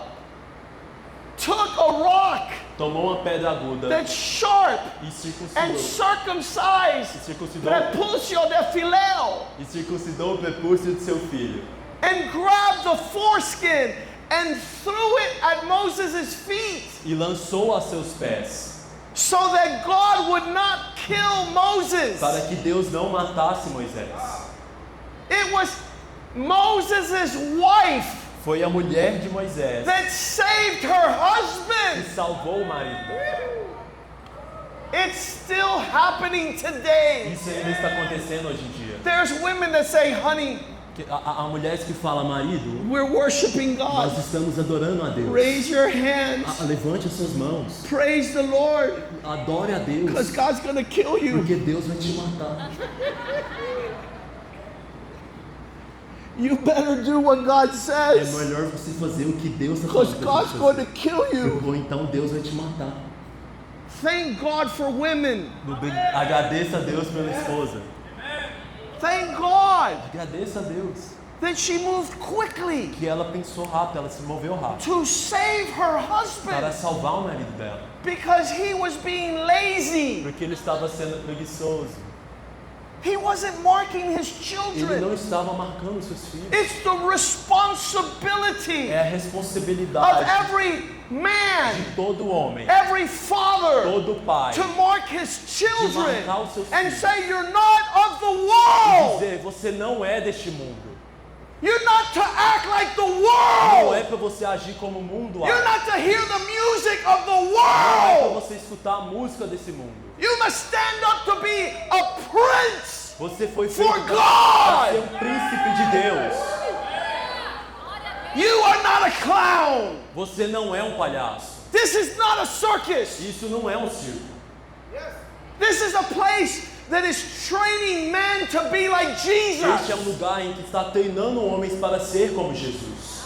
took a rock tomou uma pedra aguda that's sharp e and circuncidou. circumcised prepulsio de Phileo, E circuncidou o prepúcio de seu filho. and grabbed the foreskin and threw it at Moses' feet, E lançou a seus pés, so that God would not kill Moses. para que Deus não matasse Moisés. It was Moses' wife Foi a mulher de Moisés that saved her que husband. salvou o marido. It's still happening today. Isso ainda está acontecendo hoje em dia. There's women that say, honey, Há mulheres que falam, marido, we're worshiping nós God. estamos adorando a Deus. Raise your hands. Levante as suas mãos. Praise the Lord. Adore a Because Deus. God's going to kill you. Porque Deus vai te matar. You better do what God É says. melhor você fazer o que Deus está Because falando. God's pra going você to kill you. fazer. Ou então Deus vai te matar. Thank God for women. Agradeça a Deus pela esposa. Thank God Agradeça a Deus that she moved quickly que ela pensou rápido, ela se moveu rápido to save her para husband salvar o marido dela, because he was being lazy. porque ele estava sendo preguiçoso. He wasn't marking his Ele não children. estava marcando seus filhos. It's the responsibility É a of responsabilidade every man, de todo homem, every father todo pai, to mark his children marcar os seus and filhos. say, you're not of the e world. dizer: você não é deste mundo. You're not to act like the Não é world. para você agir como o mundo You're age. not to hear the music of the Não é para world. você escutar a música desse mundo. You must stand up to be a prince Você foi feito for para God. ser um príncipe de Deus. You are not a clown. Você não é um palhaço. This is not a circus. Isso não é um circo. This is a place that is training men to be like Este é Jesus. um lugar em que está treinando homens para ser como Jesus.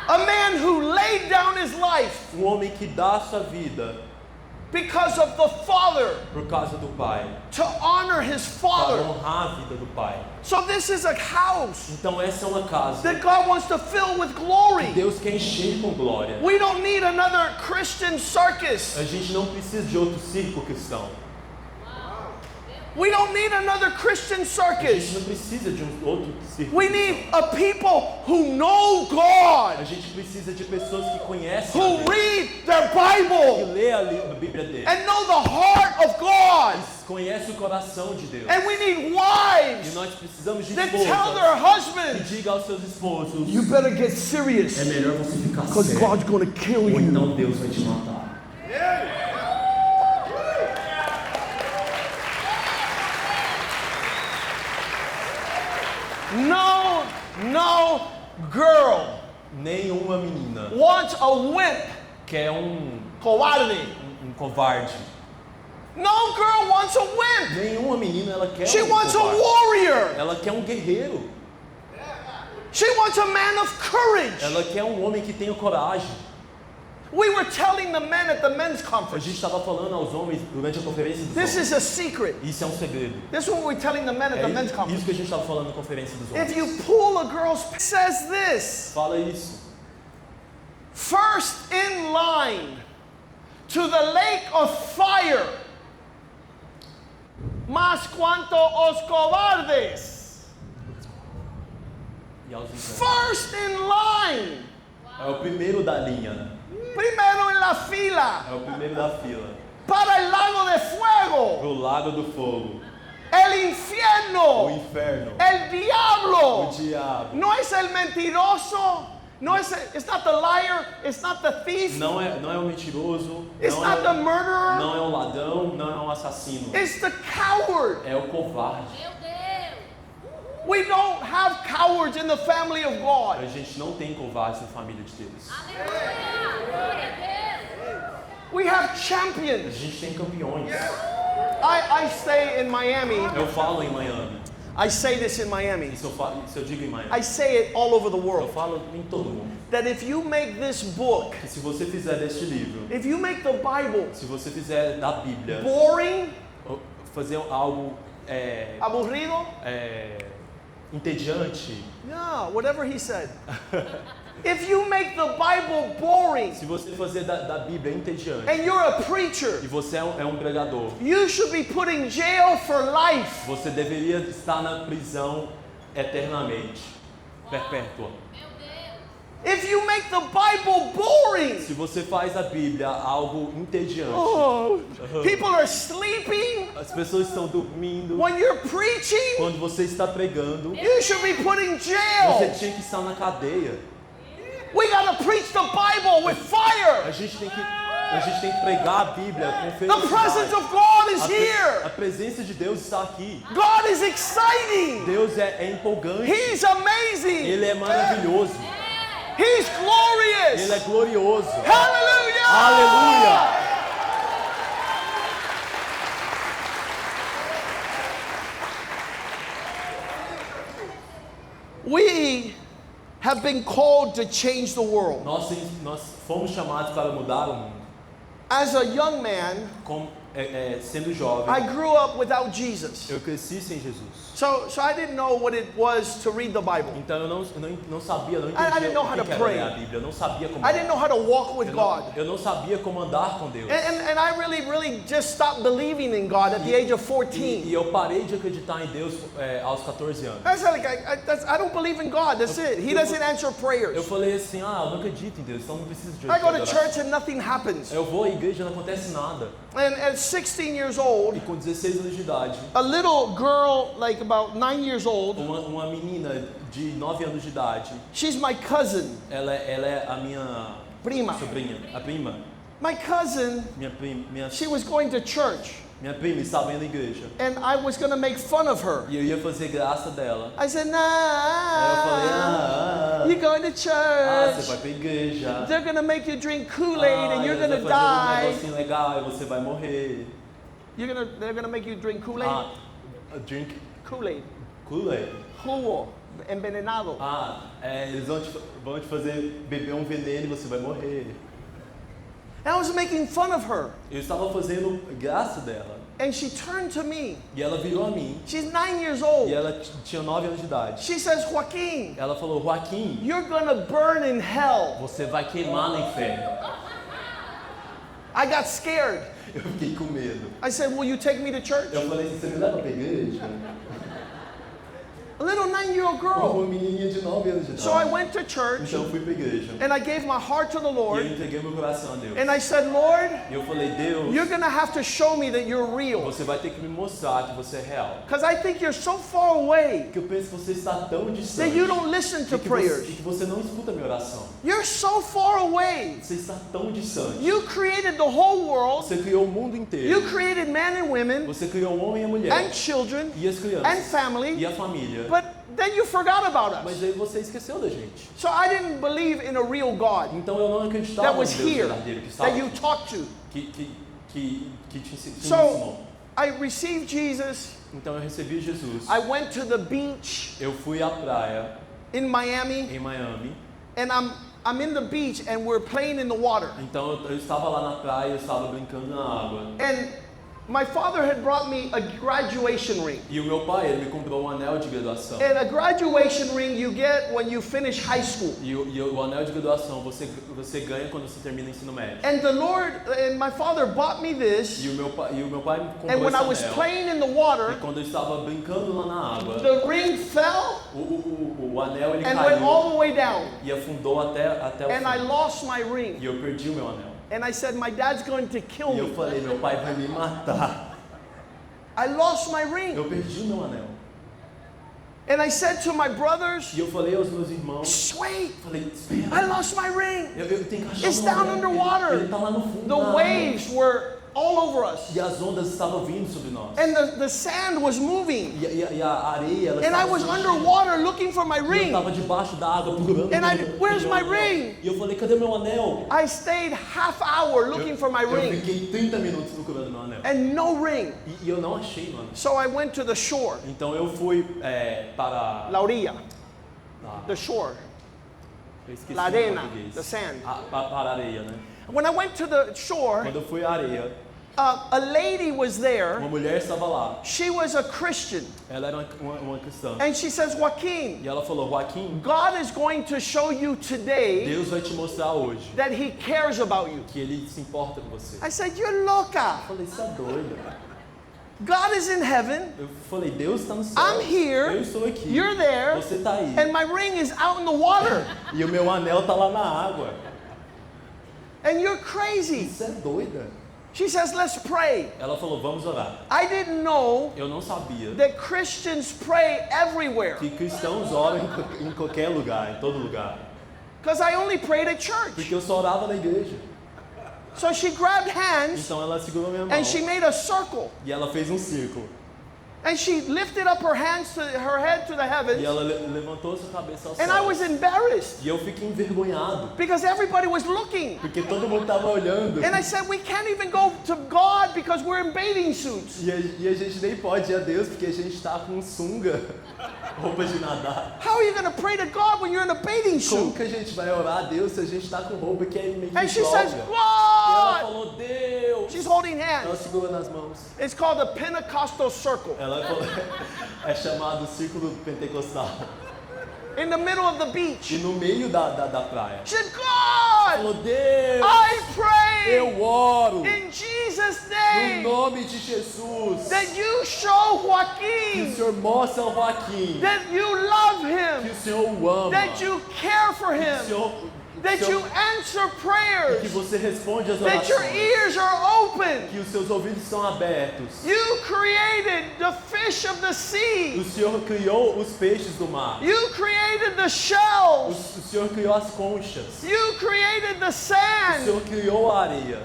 A man who laid down his life Um homem que dá a sua vida because of the Father por causa do Pai, to honor his para Father. honrar a vida do Pai. So this is a house Então essa é uma casa that God wants to fill with glory. Deus quer encher com glória. We don't need another Christian circus. A gente não precisa de outro circo cristão. We don't need another Christian A gente circus. não precisa de um outro circo We cristão. need a people who know God, A gente precisa de pessoas que conhecem a who Deus, read their que Bible lê a Bíblia dele, and know the heart of God. conhece o coração de Deus. And we need E wives nós precisamos de that tell esposas their que husbands, digam aos seus esposos: you better get serious é melhor você ficar because sério, God's going to kill ou you. então Deus vai te matar. No girl Nenhuma menina wants a wimp, quer um cobarde. covarde. No girl wants a wimp. Nenhuma menina ela quer She um wants a covarde. warrior. Ela quer um guerreiro. She wants a man of courage. Ela quer um homem que tenha coragem. We were telling the men at the men's A conference. gente estava falando aos homens durante a conferência dos This homens. is a secret. Isso é um segredo. This is what we're telling the men at É the men's isso conference. que a gente estava falando na conferência dos homens. If you pull a girl's it says this, Fala isso. first in line to the lake of fire, mas quanto os cobardes. E aos infernos. First in line, É o primeiro da linha. primero en la fila, É o primeiro da fila. para el lago de fuego, Pro lago do fogo. el O infierno, inferno. el diablo. O diabo. No es el mentiroso, no es it's not the liar, it's not the thief, Não é o mentiroso. it's Não not the é o, murderer, não é o ladrão. Não é o assassino. it's the coward. É o covarde. We don't have cowards in the family of A God. gente não tem covardes na família de Deus. We have A champions. gente tem campeões. I stay in Miami. Eu falo em Miami. I say this in Miami. Isso eu digo em Miami. I say it all over the Eu world. falo em todo mundo. That if you make this book, Que se você fizer deste livro, if you make the Bible se você fizer da Bíblia, boring, fazer algo aburrido, entediante, yeah, whatever he said. If you make the Bible boring se você fazer da Bíblia entediante, and you're a preacher, e você é um pregador, you should be put in jail for life. você deveria estar na prisão eternamente, perpétua. If you make the Bible boring, Se você faz da Bíblia algo entediante, people are sleeping as pessoas estão dormindo, when you're preaching, quando você está pregando, you should be put in você jail. tinha que estar na cadeia. We gotta preach the Bible with fire. A gente tem que A gente tem que pregar a Bíblia com The presence felicidade. of God is A here. presença de Deus está aqui. God is exciting. Deus é empolgante. He's amazing. Ele é maravilhoso. He's glorious. Ele é glorioso. Hallelujah. Aleluia. We have been called to change the world. Nós fomos chamados para mudar o mundo. As a young man, Sendo jovem, I grew up without Jesus. eu cresci sem Jesus. So I didn't know what it was to read the Bible. Então eu não sabia, não I entendia didn't know how o to que era pray. ler a Bíblia. Eu não sabia como I didn't know how to walk with God. eu não sabia como andar com Deus. And I really just stopped believing in God at the age of 14. E eu parei de acreditar em Deus aos 14 anos. I said, like, I don't believe in God. That's it. He doesn't answer Eu prayers. falei assim, eu não acredito em Deus, então não preciso de I go to adoração. church and nothing happens. Eu vou à igreja e não acontece nada. And at 16 years E old, com 16 anos de idade, a little girl, like about 9 years old, uma menina de 9 anos de idade, she's my cousin, ela é a minha prima. sobrinha, a prima, My cousin, minha she was going to church, prima estava indo à igreja. and I was going to make fun of her. E eu ia fazer graça dela. I said, Aí eu falei, nah, you're going to você church. vai pra igreja. They're going to make you drink Kool-Aid and you're eles going to vão fazer die. negocinho legal e você vai morrer. They're going to make you drink Kool-Aid. Drink Kool-Aid. Kool-Aid. Jugo envenenado. Eles vão te fazer beber um veneno e você vai morrer. And I was making fun of her. Eu estava fazendo graça dela. And she turned to me. E ela virou a mim. She's 9 years E old. ela tinha 9 anos de idade. She says, Joaquin, Ela falou, Joaquim, you're going to burn in hell. você vai queimar no inferno. I got scared. Eu fiquei com medo. I said, will you take me to church? Eu falei, você me leva pra igreja? A little 9-year-old girl. Uma menininha de 9 anos de idade. So I went to church Então eu fui pra igreja. and I gave my heart to the E eu Lord. entreguei meu coração a Deus. And I said, Lord, E eu falei, Deus, you're going to have to show me that you're real. você vai ter que me mostrar que você é real. Because I think you're so far away Porque eu penso que você está tão that distante. you don't listen to E prayers. que você não escuta a minha oração. You're so far away. Você está tão distante. You created the whole world. Você criou o mundo You inteiro. created men and women Você criou o homem e a mulher. and children E as and crianças. family. E a família. But then you forgot about us. Mas aí você esqueceu da gente. So I didn't believe in a real God Então eu não acreditava that no was Deus here, verdadeiro que estava that you aqui, talked to. que te ensinou. So I received Jesus. Então eu recebi Jesus. I went to the beach Eu fui à praia in Miami, em Miami. and I'm in the beach and we're playing in the water. Então eu estava lá na praia, eu estava brincando na água. And my father had brought me a graduation ring. E o meu pai, ele me comprou um anel de graduação. And a graduation ring you get when you finish high school. E o anel de graduação você ganha quando você termina o ensino médio. And the Lord and my father bought me this. E o meu pai me comprou And when I was esse anel. playing in the E water, quando eu estava brincando lá na água, the ring fell o anel ele and went caiu all the way down. e afundou até o And I fundo. lost my ring. E eu perdi o meu anel. And I said, my dad's going to kill E eu me. falei, meu pai vai me matar. I lost my ring. Eu perdi o meu anel. And I said to my brothers, E eu falei aos meus irmãos, "Shh, wait, falei, I espera, lost my ring. eu tenho que achar It's o meu down anel. underwater. Ele tá lá no fundo The da água. waves were all over us. E as ondas estavam vindo sobre nós. And the sand was moving. E a areia, ela And I estava was se mexendo. underwater looking for my E eu ring. estava debaixo da água procurando And meu where's my anel. ring? E eu falei, cadê meu anel? I stayed half hour looking for my Eu ring fiquei 30 minutos procurando meu anel. and no ring. E eu não achei meu anel. So I went to the shore, Então eu fui para... la orilla, Ah, the shore, eu esqueci la o arena, português. the sand. Para a areia, né? When I went to the shore, Quando eu fui à areia, a lady was there. uma mulher estava lá. She was a Christian. Ela era uma cristã. And she says, Joaquin, E ela falou, Joaquim, God is going to show you today Deus vai te mostrar hoje that He cares about you. que Ele se importa com você. I said, you're loca. Eu falei, você é doida. God is in heaven. Eu falei, Deus está no céu. I'm here. Eu estou aqui. You're there. Você está aí. And my ring is out in the water. E o meu anel está lá na água. And you're crazy. Você é doida. She says, let's pray. Ela falou, vamos orar. I didn't know Eu não sabia that Christians pray everywhere. que cristãos oram em qualquer lugar, em todo lugar. Because I only prayed at church. Porque eu só orava na igreja. So she grabbed hands Então ela segurou minha mão and she made a circle. e ela fez um círculo. And she lifted up her hands to her head to the E heavens. ela levantou sua cabeça ao céu. And I was embarrassed E eu fiquei envergonhado, because everybody was looking. porque todo mundo tava olhando. And I said, we can't even go to God because we're in bathing suits. E a gente nem pode ir a Deus porque a gente tá com sunga, roupa de nadar. How are you going to pray to God when you're in a bathing Como suit? que a gente vai orar a Deus se a gente tá com roupa que é meio And de she says, folga? E ela God! falou, Deus! She's holding Ela hands. segurou nas mãos. It's called the Pentecostal circle. Ela falou, é chamado Círculo Pentecostal. In the middle of the E beach. no meio da praia. She said, Ela God, falou, Deus! I pray Eu oro in Jesus' no name nome de Jesus that you show que o Joaquin Senhor mostra ao Joaquim that you love que him, o Senhor o ama, that you care for que o him, Senhor, that que o you Senhor- answer que prayers, você responde às that your orações, ears are open. que os seus ouvidos estão abertos. You created the fish of the O sea. Senhor criou os peixes do mar. You created the O shells. Senhor criou as conchas. You created the O sand. Senhor criou a areia.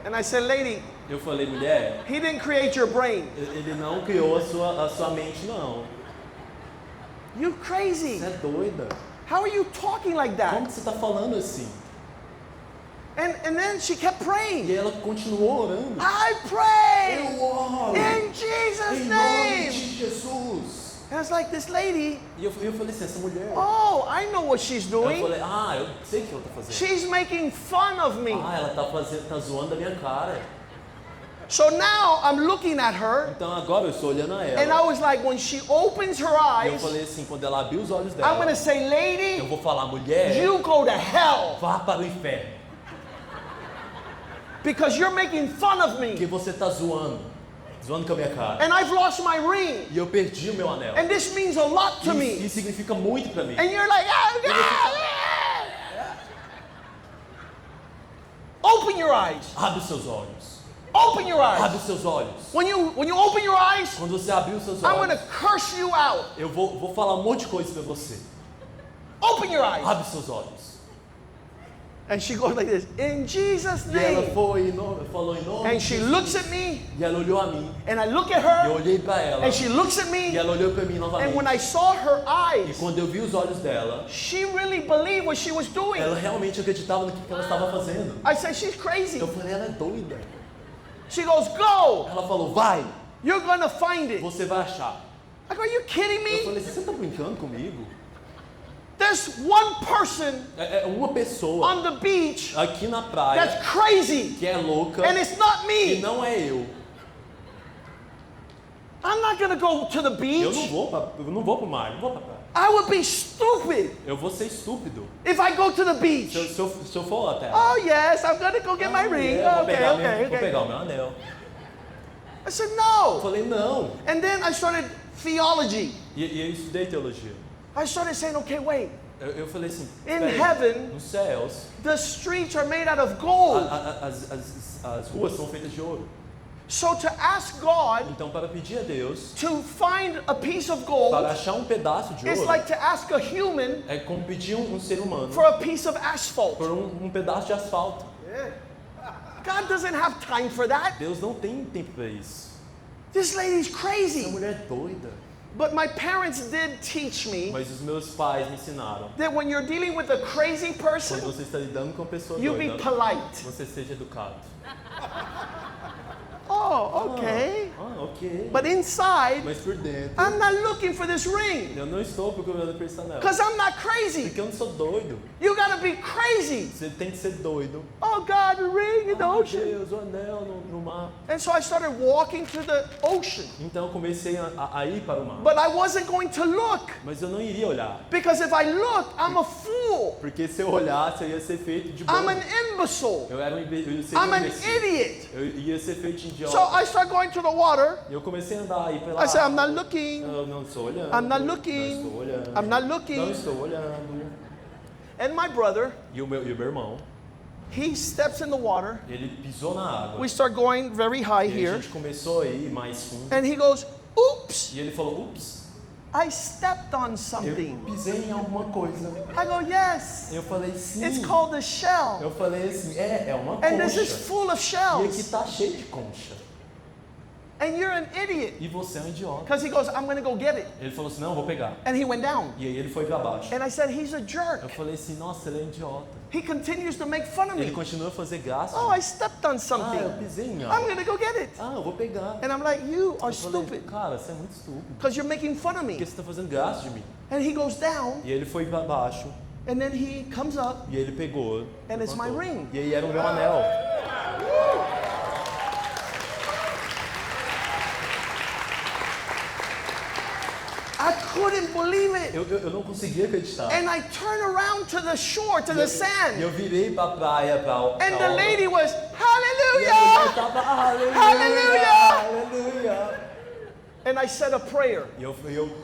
And I said, lady, Eu falei, mulher, he didn't create your brain. ele não criou a sua mente, não. You crazy. Você é doida. How are you talking like Como that? que você está falando assim? And then she kept E praying. ela continuou orando. I pray Eu oro in Jesus' em nome name. de Jesus. And I was like, this lady, E eu falei assim, essa mulher. oh, I know what she's Eu doing. falei, eu sei o que ela tá fazendo. She's making fun of me. Ela tá zoando a minha cara. So now I'm looking at her, Então agora eu estou olhando a and I ela. was like, when she opens her E eu eyes, falei assim, quando ela abrir os olhos I'm dela, going to say, eu lady, vou falar, mulher, you go to hell vá para o inferno. because you're making fun of Porque me. você tá zoando com a minha cara. And I've lost my ring. E eu perdi o meu anel. And this means a lot to me. Isso significa muito para mim. And you're like, open your eyes. Abre os seus olhos. Open your Abre eyes. os seus olhos. When you open your eyes, Quando você abrir os seus I'm going to olhos, curse you out. eu vou falar um monte de coisa para você. Open your eyes. Abre os seus olhos. And she goes like this, in Jesus' E ela name. falou em nome And de she Jesus. looks at me, E ela olhou a mim. and I look at E eu her, olhei para ela. and she looks at E me. ela olhou para mim And when novamente. I saw her E eyes, quando eu vi os olhos dela, she really believed what she was doing. ela realmente acreditava no que ela estava fazendo. I said, she's crazy. Eu falei, ela é doida. She goes, go. Ela falou, vai, You're going to find it. você vai achar. I go, are you kidding Eu me? falei, você tá brincando comigo? There's one person É uma pessoa on the beach aqui na praia that's crazy, que é louca and it's not e me. não é eu. I'm not going to go to the Eu beach. não vou pro mar, não vou pra praia. I would be stupid Eu vou ser estúpido if I go to the beach. se eu for até lá. Oh, yes, I'm going to go get my ring. Eu vou Okay, pegar, okay, vou pegar o okay. meu anel. I said, Eu no. falei, não. And then I started theology. E eu estudei teologia. I started saying, okay, wait. Eu falei assim, In "Peraí, heaven, nos céus, the streets are made out of gold. as ruas são feitas de ouro. So to ask God Então, para pedir a Deus, to find a piece of gold para achar um pedaço de is ouro, like to ask a human é como pedir um ser humano for a piece of asphalt. por um pedaço de asfalto. God doesn't have time for that. Deus não tem tempo para isso. This lady's Essa crazy. mulher é doida. But my parents did teach me Mas os meus pais me ensinaram. that when you're dealing with a crazy Quando person, você está lidando com uma pessoa you be doida, polite. você seja educado. Oh, okay. Ok. But inside, Mas por dentro, I'm not looking for this ring eu não estou procurando por esse anel. because I'm not crazy. Porque eu não sou doido. You gotta be crazy. Você tem que ser doido. Oh God, the ring in the Meu ocean. Deus, o anel no mar. And so I started walking to the ocean. Então eu comecei a ir para o mar. But I wasn't going to look Mas eu não iria olhar. because if I look, I'm a fool. Porque se eu olhasse, eu ia ser feito de bobo. I'm an imbecile. Eu ia ser I'm um an imbecil. idiot. Eu ia ser feito de idiota. So I start going to the water. E eu comecei a andar aí pela I said, I'm not água. looking. Eu não estou olhando. I'm not looking. Não estou olhando. I'm not looking. Não estou olhando. And my brother, E o meu irmão, he steps in the water. ele pisou na água. We start going very high E a here. gente começou a ir mais fundo. And he goes, oops, E ele falou, ups, I stepped on Eu something. pisei em alguma coisa. I go, yes. Eu falei, sim. It's called a shell. Eu falei assim, é uma And this is concha. full of E aqui shells. tá cheio de concha. And you're an idiot. E você é um idiota. Because he goes, I'm going to go get it. Ele falou assim, não, eu vou pegar. And he went down. E aí ele foi pra baixo. And I said, he's a Eu jerk. falei assim, nossa, ele é um idiota. He continues to make fun of Ele me. continua a fazer graça. Oh, I stepped on Ah, eu something. pisei em I'm algo. going to go get it. Ah, eu vou pegar. And I'm like, you are Eu falei, stupid. cara, você é muito estúpido. Because you're making fun of Porque me. você tá fazendo graça de mim. And he goes down. E ele foi pra baixo. And then he comes up. E ele pegou. And it's my levantou. ring. E aí era o meu anel. I couldn't believe it. Eu não conseguia acreditar. And I turn around to the shore, to the E sand. eu virei pra praia, pra And the onda. lady was, E a mulher hallelujah! tava, aleluia, Hallelujah! aleluia. And I said a prayer. E eu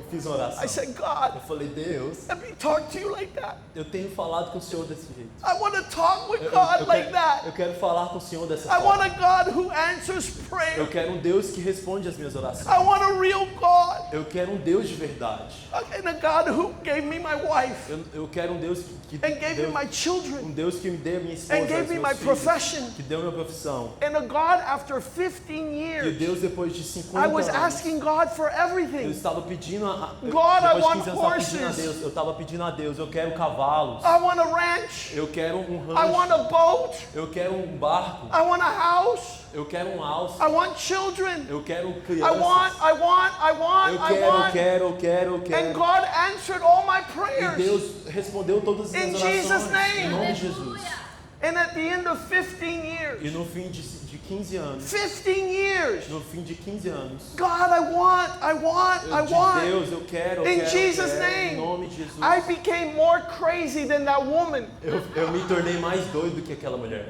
fiz uma oração. I said, Eu God, falei, Deus, let me talk to you like that. eu tenho falado com o Senhor desse jeito. I want to talk with God like that. Eu quero falar com o Senhor dessa I want forma. a God who answers Eu prayer. quero um Deus que responde as minhas orações. I want a real God. Eu quero um Deus de verdade. And a God who gave me my wife Eu quero um Deus que and gave me Deus, my children um Deus que me dê a minha esposa, and gave os me meus my filhos, profession. que deu a minha profissão. And a God after 15 E years. Deus, depois de 50 I was anos, asking God for eu everything. estava pedindo God, I depois de want 15 anos, eu estava pedindo a horses. Deus, eu estava pedindo a Deus, eu quero cavalos, I want a ranch. eu quero um I want rancho, a boat. eu quero um barco, I want a house. eu quero um alce, I want children. eu quero I crianças, want. eu quero. And God answered all my E prayers. Deus respondeu todas as In minhas Jesus' orações, name. em nome de Jesus. And at the end of 15 E years, no fim de 15 anos, 15 years, no fim de 15 anos, God, I want. Deus, eu quero, In Jesus' em name, nome de Jesus. I became more crazy than that woman. Eu me tornei mais doido que aquela mulher.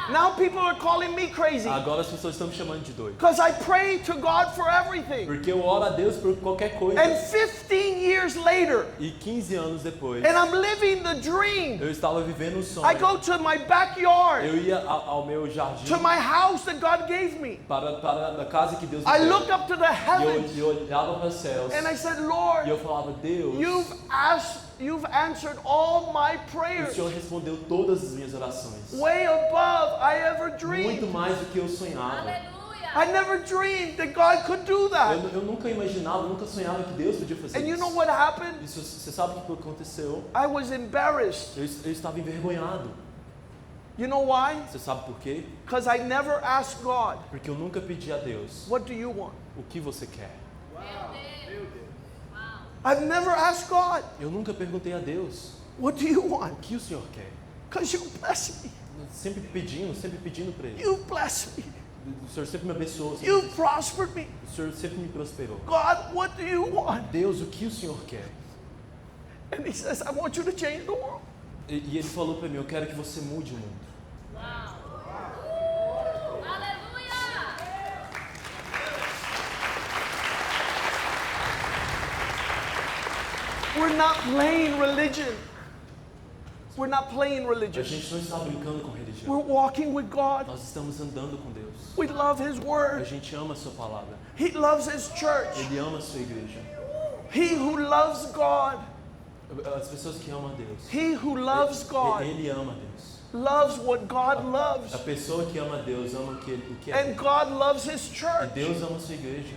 Now people are calling me crazy Agora as pessoas estão me chamando de doido. because I pray to God for everything. Porque eu oro a Deus por qualquer coisa. And 15 years later, E 15 anos depois, and I'm living the dream. eu estava vivendo um sonho. I go to my backyard, Eu ia ao meu jardim, to my house that God gave me. para a casa que Deus me I deu. look up to the E heavens eu olhava para os céus. and I said, E Lord, eu falava, Deus, you've answered all my o prayers. Senhor respondeu todas as minhas orações. Way above I ever Muito dreamed. mais do que eu sonhava. I never dreamed that God could do that. Eu nunca imaginava, nunca sonhava que Deus podia fazer And you know isso. what happened? Isso. Você sabe o que aconteceu? I was embarrassed. Eu estava envergonhado. You know why? Você sabe por quê? Because I never asked God, Porque eu nunca pedi a Deus what do you want? o que você quer. I've never asked God, Eu nunca perguntei a Deus what do you o want? que o Senhor quer. Because you bless me. Sempre pedindo para Ele. You bless me. O Senhor sempre me abençoou. You prospered me. O Senhor sempre me prosperou. God, what do you want? Deus, o que o Senhor quer? And He says, I want you to change the world. E Ele falou para mim, eu quero que você mude o mundo. We're not playing religion. We're not playing A religion. gente não está brincando com religião. We're walking with God. Nós estamos andando com Deus. We love His A Word. gente ama a sua palavra. He loves His church. Ele ama a sua igreja. He who loves God, As pessoas que amam a Deus. he who loves God, Ele ama a Deus. loves what God loves. A pessoa que ama a Deus ama o que é. And God loves His E church. Deus ama a sua igreja.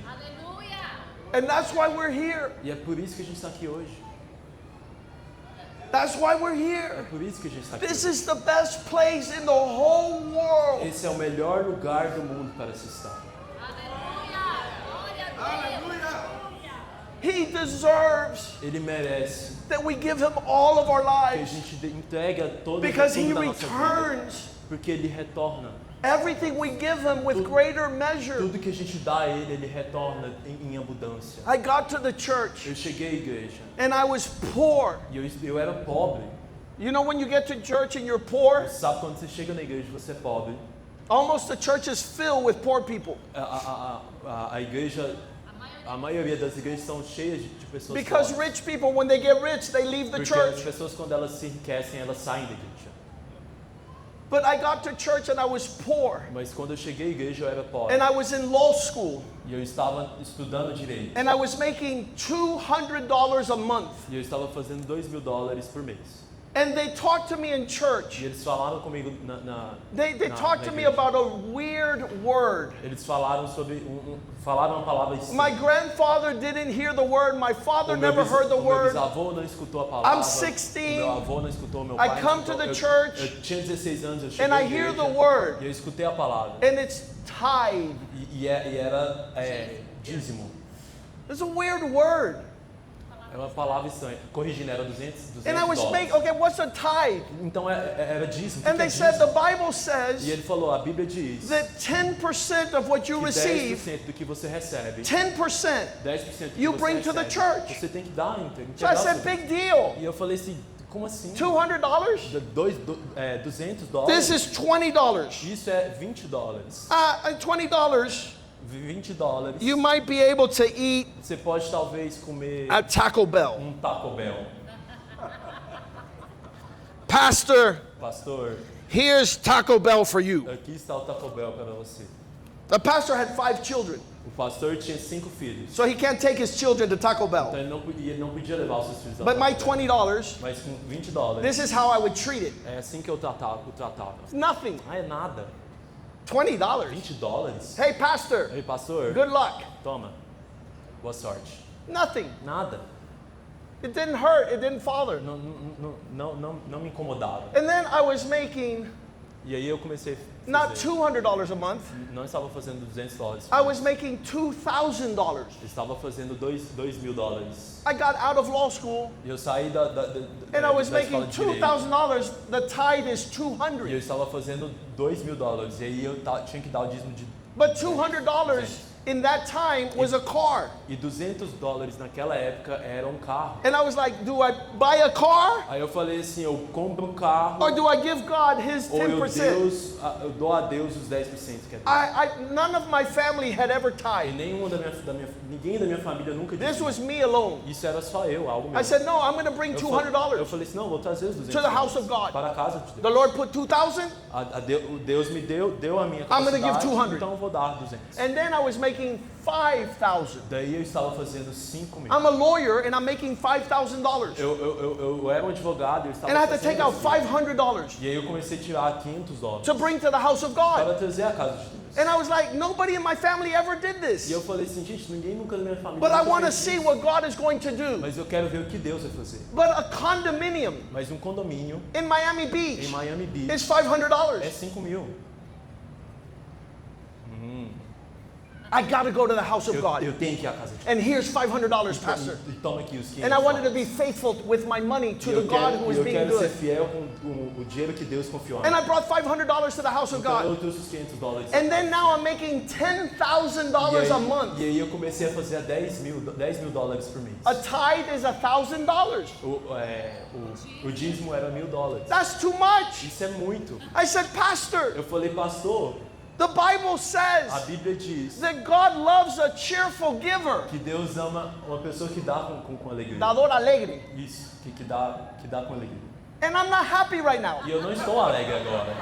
And that's why we're here. E é por isso que a gente está aqui hoje. That's why we're É here. por isso que a gente está aqui This hoje. is the best place in the whole world. Esse é o melhor lugar do mundo para se estar. He deserves Ele merece that we give Him all of our que a lives gente entregue toda because He tudo da nossa vida. returns Porque Ele retorna. everything we give Him with greater measure. Tudo que a gente dá a Ele, Ele retorna em abundância. I got to the church Eu cheguei à igreja and I was poor. e eu era pobre. You know when you get to church and you're poor, Sabe quando você chega na igreja e você é pobre? almost the church is filled with poor people. A igreja, a maioria das igrejas são cheias de pessoas Because pobres. rich people, when they get rich, they leave the Porque as church. pessoas quando elas se enriquecem, elas saem da igreja. But I got to church and I was poor. Mas quando eu cheguei à igreja eu era pobre. And I was in law school. E eu estava estudando direito. And I was making $200 a month. E eu estava fazendo $2.000 por mês. And they talked to me in E church. eles falaram comigo na They na talked to me igreja. about a weird word. Eles falaram sobre falaram uma palavra estranha. My grandfather didn't hear the word. My father O meu never heard the o meu word. bisavô não escutou a palavra. I'm 16. O meu avô não escutou, meu I pai come não to escutou. the church. Eu tinha 16 anos, eu cheguei And à I hear igreja, the word. E eu escutei a palavra. And it's tithe. E era dízimo. It's a weird word. É uma palavra estranha. Corrigindo, era 200 And I was dólares. making, okay, what's a tithe? Então era dízimo. O que And que they é said the dízimo? Bible E says ele falou, a Bíblia diz that 10% of what you que receive, 10% do que você recebe, 10%. 10% do que you você bring to the recebe, church. você tem que dar. So I said, big deal. E eu falei assim, como assim? $200? $200? This is $20. Isso é $20. $20, $20. you might be able to eat Você pode talvez comer at Taco Bell. Taco Bell. Pastor, Pastor, here's Taco Bell for you. aqui está o Taco Bell para você. The pastor had 5 children, O pastor tinha 5 filhos. so he can't take his children to Taco Então Bell. ele não podia levar os seus filhos ao But my Taco Bell. $20, Mas com $20, this is how I would treat it. é assim que eu tratava. Nothing. Ah, é nada. $20. $20? Hey, pastor, Ei, pastor, good luck. toma. Boa sorte. Nothing. Nada. It didn't hurt. It didn't bother. Não me incomodava. And then I was making E aí eu comecei a not fazer. $200 a month. Não estava fazendo $200. I was making $2,000. Estava fazendo $2.000. I got out of law school E eu saí da and I was da making escola de direito. $2,000. The tithe is E eu $200. estava fazendo $2.000. E aí eu tinha que dar o dízimo de... But $200 in that time was a car. E $200 naquela época era um carro. And I was like, do I buy a car Aí eu falei assim, eu compro um carro or do I give God his ou 10%? eu dou a Deus os 10% que é dele. None of my family had ever E tithed. ninguém da minha família nunca This disse. was me alone. Isso era só eu, algo meu. I said, no, I'm going to bring Eu $200. falei assim, não, vou trazer os 200 To the house of God. para a casa de The Deus. Lord put 2,000 Deus me deu a minha I'm gonna capacidade, give 200. então eu vou dar 200. and then I was making 5,000. Daí eu estava fazendo 5 mil. I'm a lawyer and I'm making $5,000. Eu era um advogado e eu estava And I had to fazendo take out assim. $500 E aí eu comecei a tirar $500 to bring to the house of God. para trazer a casa de Deus. And I was like, nobody in my family ever did E this. eu falei assim, gente, ninguém nunca na minha família But I nunca want to fez see isso. what God is going to do. Mas eu quero ver o que Deus vai fazer. But a condominium Mas um condomínio in Miami em Beach Miami Beach is $500. é 5 mil. I got to go to the house of God. Eu tenho que ir à casa de Deus. And here's $500, Pastor. E toma aqui os 500 And I wanted to be faithful with my money to the God who is eu being quero ser good. fiel com o dinheiro que Deus confiou. And I brought $500 to the house of Então eu God. trouxe os $500. And then now I'm making $10,000 a month. E aí eu comecei a fazer $10 mil por mês. A tithe is $1,000. O dízimo era $1.000. That's too much. Isso é muito. I said, Pastor, Eu falei, pastor, the Bible a says Bíblia diz that God loves a cheerful giver. que Deus ama uma pessoa que dá com alegria. Dador alegre. Isso, que dá com alegria. And I'm not happy right now. E eu não estou alegre agora.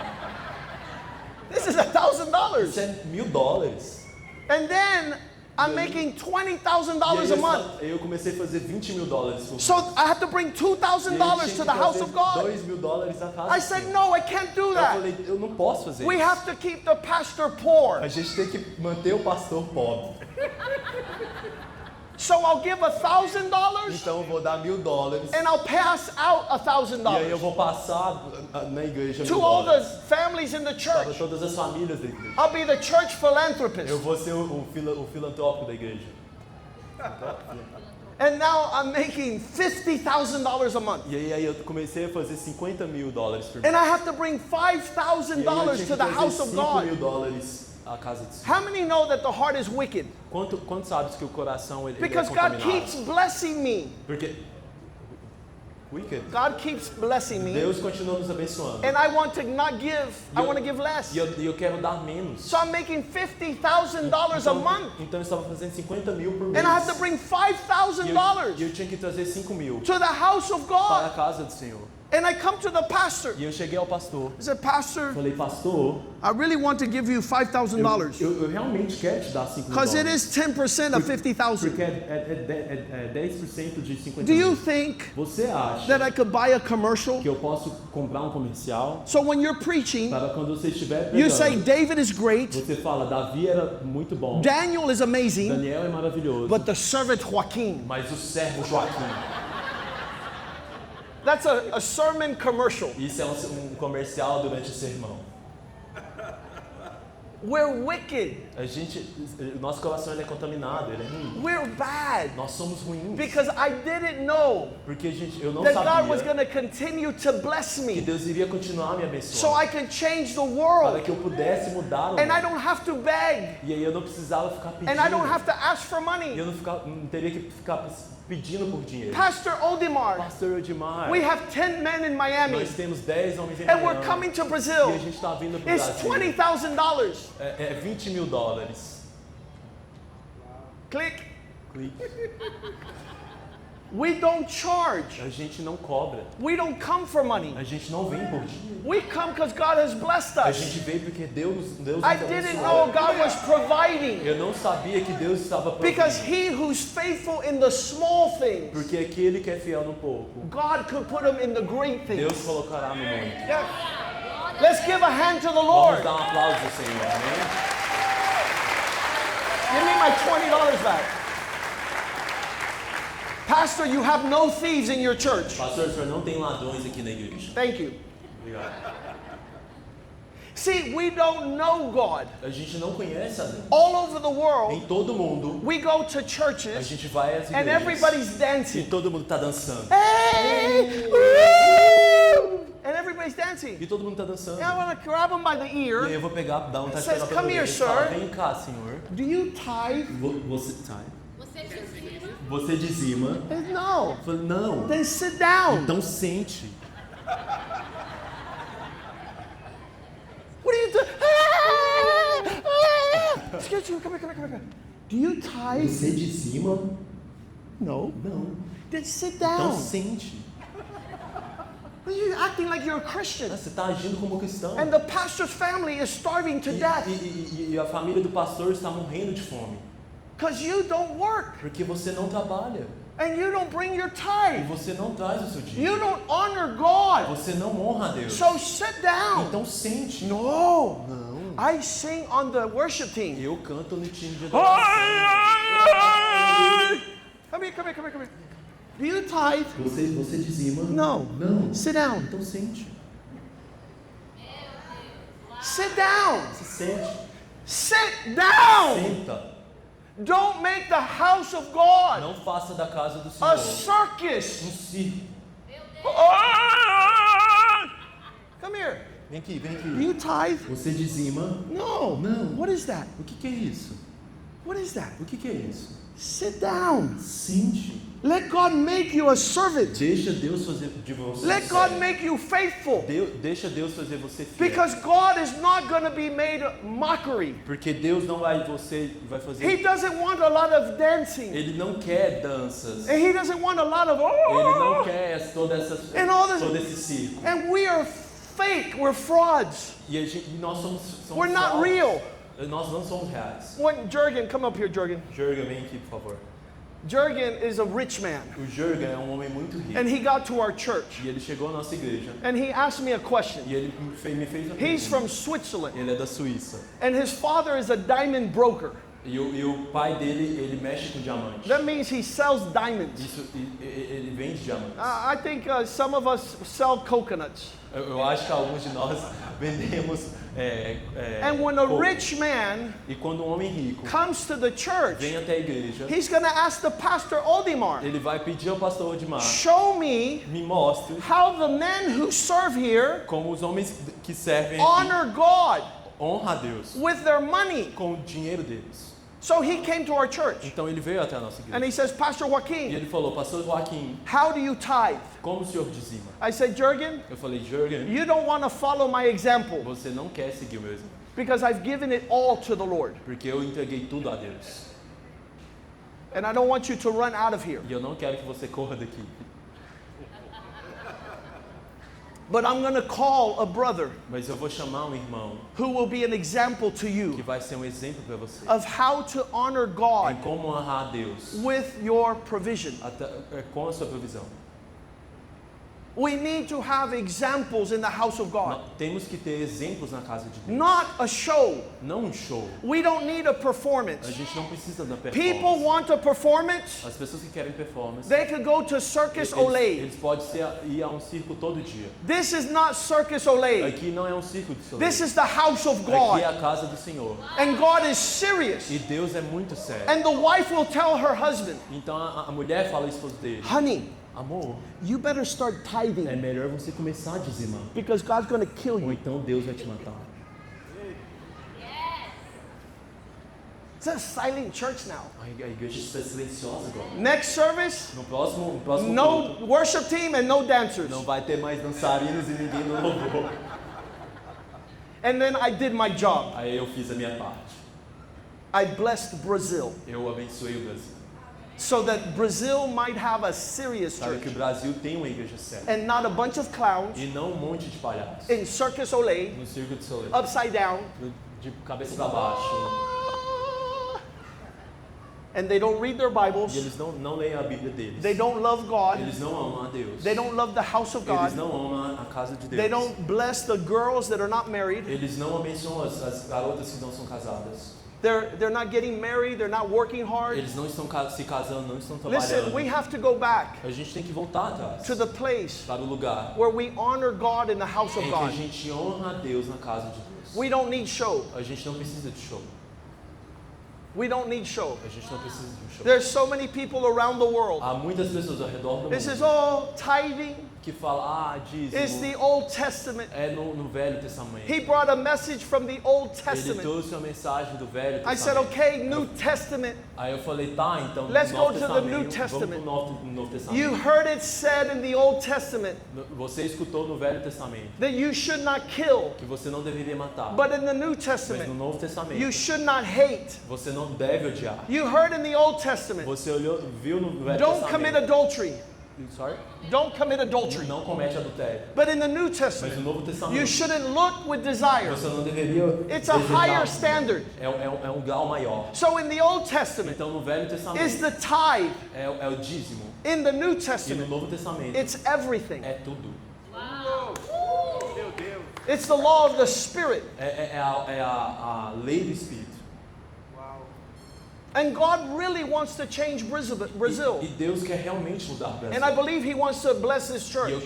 This is $1,000. Isso é $1.000. And then I'm making $20,000 a month. Eu comecei a fazer $20 mil por mês. So I have to bring $2,000 to the house of God. $2.000 à casa. I said, no, I can't do Eu that. falei, eu não posso fazer We isso. have to keep the pastor poor. A gente tem que manter o pastor pobre. So I'll give $1,000 Então eu vou dar $1.000 and I'll pass out e aí eu $1,000 vou passar na igreja to all the $1.000 families in the para church. todas as famílias da igreja. I'll be the church philanthropist. Eu vou ser o filantrópico da igreja. And now I'm making $50,000 a month. E aí eu comecei a fazer $50 mil por mês. And I have to bring E aí eu $5,000 tinha to que the house trazer of $5 God. mil à casa de Deus. How many know that the heart is wicked? Quanto sabes que o coração ele é Because God contaminado? keeps blessing me. Porque wicked. God keeps blessing me. Deus continua nos abençoando. And I want to not give, I want to give less. E eu quero dar menos. So I'm making $50,000 a month. Então eu estava fazendo $50 mil por mês. And I have to bring E $5,000 eu tinha que trazer $5 mil to the house of para a God. casa do Senhor. And I come to the pastor. E eu cheguei ao pastor. I said, Pastor, Falei, pastor, I really want to give you $5,000 eu realmente quero te dar 5 mil because it dólares. is 10% of 50,000. Porque é 10% de 50 Do you mil. think Você acha that I could buy a commercial? que eu posso comprar um comercial So when you're preaching, para quando você estiver you say pregando, David is great, você fala, Davi era muito bom, Daniel is amazing, Daniel é maravilhoso, but the servant Joaquin. mas o servo Joaquim. That's a sermon commercial. Isso é um comercial durante o sermão. We're wicked. O nosso coração ele é contaminado, ele é ruim. We're bad. Nós somos ruins. Because I didn't know Porque, gente, eu não that God was sabia going to continue to bless que me Deus iria continuar a me so abençoar. I can change the Para world. que eu pudesse mudar o And I mundo. don't have to beg. E aí eu não precisava ficar pedindo. And I don't have to ask for E money. eu não teria que ficar pedindo por dinheiro. Pastor Odimar, Pastor Odimar, we have 10 men in Miami nós temos 10 homens em and we're Miami. coming to E a Brazil. gente está vindo para o It's Brasil. $20,000. É $20 mil. Click. Clique. We don't charge. A gente não cobra. We don't come for money. A gente não vem por dinheiro. We come because God has blessed A us. gente veio porque Deus nos I didn't know abençoou. God was providing. Eu não sabia que Deus estava Because provindo. he who's faithful in the small things, Porque aquele que é fiel no pouco, God could put him in the great Deus things. colocará no muito. Yeah. Let's give a hand to the Vamos Lord. dar aplauso ao Senhor, amém? Give me my $20 back. Pastor, you have no thieves in your church. Pastor, o senhor não tem ladrões aqui na igreja. Thank you. Obrigado. See, we don't know God. A gente não conhece a Deus. All over the world, Em todo mundo, we go to a churches gente vai às and igrejas everybody's e dancing. todo mundo está dançando. Hey! Woo! And everybody's dancing. E todo mundo está dançando. And I want to grab him by the E aí ear. eu vou pegar, dar um It tapa says, pela "Come here, orelha e falar, sir." vem cá, senhor. Do you tithe? Você dizima. No. Eu falei, não. Then sit down. Então sente. What are you doing? Excuse me, come here. Do you tithe? Você dizima? No. Não. Then sit Então down. sente. You're acting like you're a Christian. Você está agindo como cristão. And the pastor's family is starving to death E a família do pastor está morrendo de fome. because you don't work Porque você não trabalha. and you don't bring your E tithe. você não traz o seu dinheiro. You don't honor God. Você não honra a Deus. So sit down. Então sente. No. Não. I sing on the worship team. Eu canto no time de adoração. Come here. Do you tithe? Você dizima? No. Não. Sit down. Então sente. Sit down. Se sente. Sit down. Senta. Don't make the house of God Não faça da casa do a Senhor circus. um circo. Come here. Vem aqui, vem Do aqui. you tithe? Você dizima? No. Não. What is that? O que é isso? What is that? O que é isso? Sit down. Sente. Let God make you a servant. Deixa Deus fazer de você. Let God make you faithful. Deixa Deus fazer você fiel. Because God is not going to be made a mockery. Porque Deus não vai fazer. He doesn't want a lot of dancing. Ele não quer danças. And he doesn't want a lot of Ele não quer todo esse circo. And we are fake. We're frauds. E nós somos We're not falsos. real. Nós não somos reais. When Jurgen, come up here, Jurgen. Jürgen, vem aqui, por favor. Jurgen is a rich man. O Jürgen é um homem muito rico. And he got to our church. E ele chegou à nossa igreja. And he asked me a question. E ele me fez uma He's pergunta. from Switzerland. Ele é da Suíça. And his father is a diamond broker. E o pai dele, ele mexe com diamante. That means he sells diamonds. Ele vende diamantes. I think some of us sell coconuts. Eu acho que alguns de nós vendemos And when a coco. rich man E quando um homem rico comes to the church, vem até a igreja, he's going to ask the pastor Odimar, ele vai pedir ao pastor Odimar, show me me mostre how the men who serve here como os homens que servem aqui honor God honram a Deus with their money. com o dinheiro deles. So he came to our church Então ele veio até a nossa and igreja. he says, Pastor E Joaquin, ele falou, pastor Joaquim, how do you tithe? como o senhor dizima? I said, Jurgen, Eu falei, Jürgen, you don't want to follow my example você não quer seguir o meu exemplo, because I've given it all to the Lord. porque eu entreguei tudo a Deus. And I don't want you to run out of here. E eu não quero que você corra daqui. But I'm going to call a brother Mas eu vou chamar um irmão who will be an example to que you vai ser um exemplo para você of how to honor em God como honrar a Deus with your provision. com a sua provisão. We need to have examples in the house of God, Temos que ter exemplos na casa de Deus. not a show. Não um show. We don't need a A performance. gente não precisa da People performance. want a performance. As pessoas que querem performance, They could go to Circus Olay. eles podem ir a um circo todo dia. This is not Circus Olay. Aqui não é um circo de soleil. This is the house of Aqui é God. a casa do Senhor. And God is serious. E Deus é muito sério. And the wife will tell her husband, Então a mulher fala ao esposo dele: honey, amor, you better start é tithing melhor você começar a dizimar. because God's going to kill Ou you. então Deus vai te matar. It's a silent church now. A igreja está silenciosa agora. Next service, No próximo culto, no worship team and no dancers. não vai ter mais dançarinos e ninguém no louvor. And then I did my job. Aí eu fiz a minha parte. I blessed Brazil Eu abençoei o Brasil. so that Brazil might have a serious Sabe church que o Brasil tem uma igreja séria. and not a bunch of clowns E não um monte de palhaços. in Circus Olay, No circo de soleil. upside down, De cabeça para baixo. and they don't read their E Bibles. eles não leem a Bíblia deles. They don't love God. Eles não amam a Deus. They don't love the house of Eles God. não amam a casa de Deus. They don't bless the girls that are not married. Eles não abençoam as garotas que não são casadas. They're not getting married. They're not working hard. Eles não estão se casando, não estão Listen, trabalhando. we have to go back A gente tem que voltar atrás to the place para o lugar where we honor God in the house of em que a God. gente honra a Deus na casa de Deus. We don't need show. A gente não precisa de show. We don't need show. A gente não precisa de um show. There's so many people around the world. Há muitas pessoas ao redor do This mundo is all tithing. que falam, It's dízimo the Old Testament. é no Velho Testamento. He brought a message from the Old Ele Testament. trouxe uma mensagem do Velho I said, Testamento. okay, New Testament. Aí eu falei, tá, então Let's Novo go to the Testamento, New vamos Testament. pro Novo Testamento. You heard it said in the Old Testament Você escutou no Velho Testamento that you should not kill. que você não deveria matar. But in the New Mas no Testament, Novo Testamento, you should not hate. você não deve odiar. You heard in the Old Testament, Você viu no Velho don't commit Testamento. adultery. Sorry? Don't commit adultery. Não comete adultério. But in the New Mas Testament, no Novo you Testamento, shouldn't look with desire. você não deveria It's a desejar. higher standard. É um grau maior. So in the Old Testament, Então no Velho is Testamento the tithe. é o dízimo. In the New E no Testament, Novo Testamento it's everything. é tudo. It's the law of the Spirit. É a lei do Espírito. And God really wants to change Brazil. E Deus quer realmente mudar o Brasil. And I believe He wants to bless this E church eu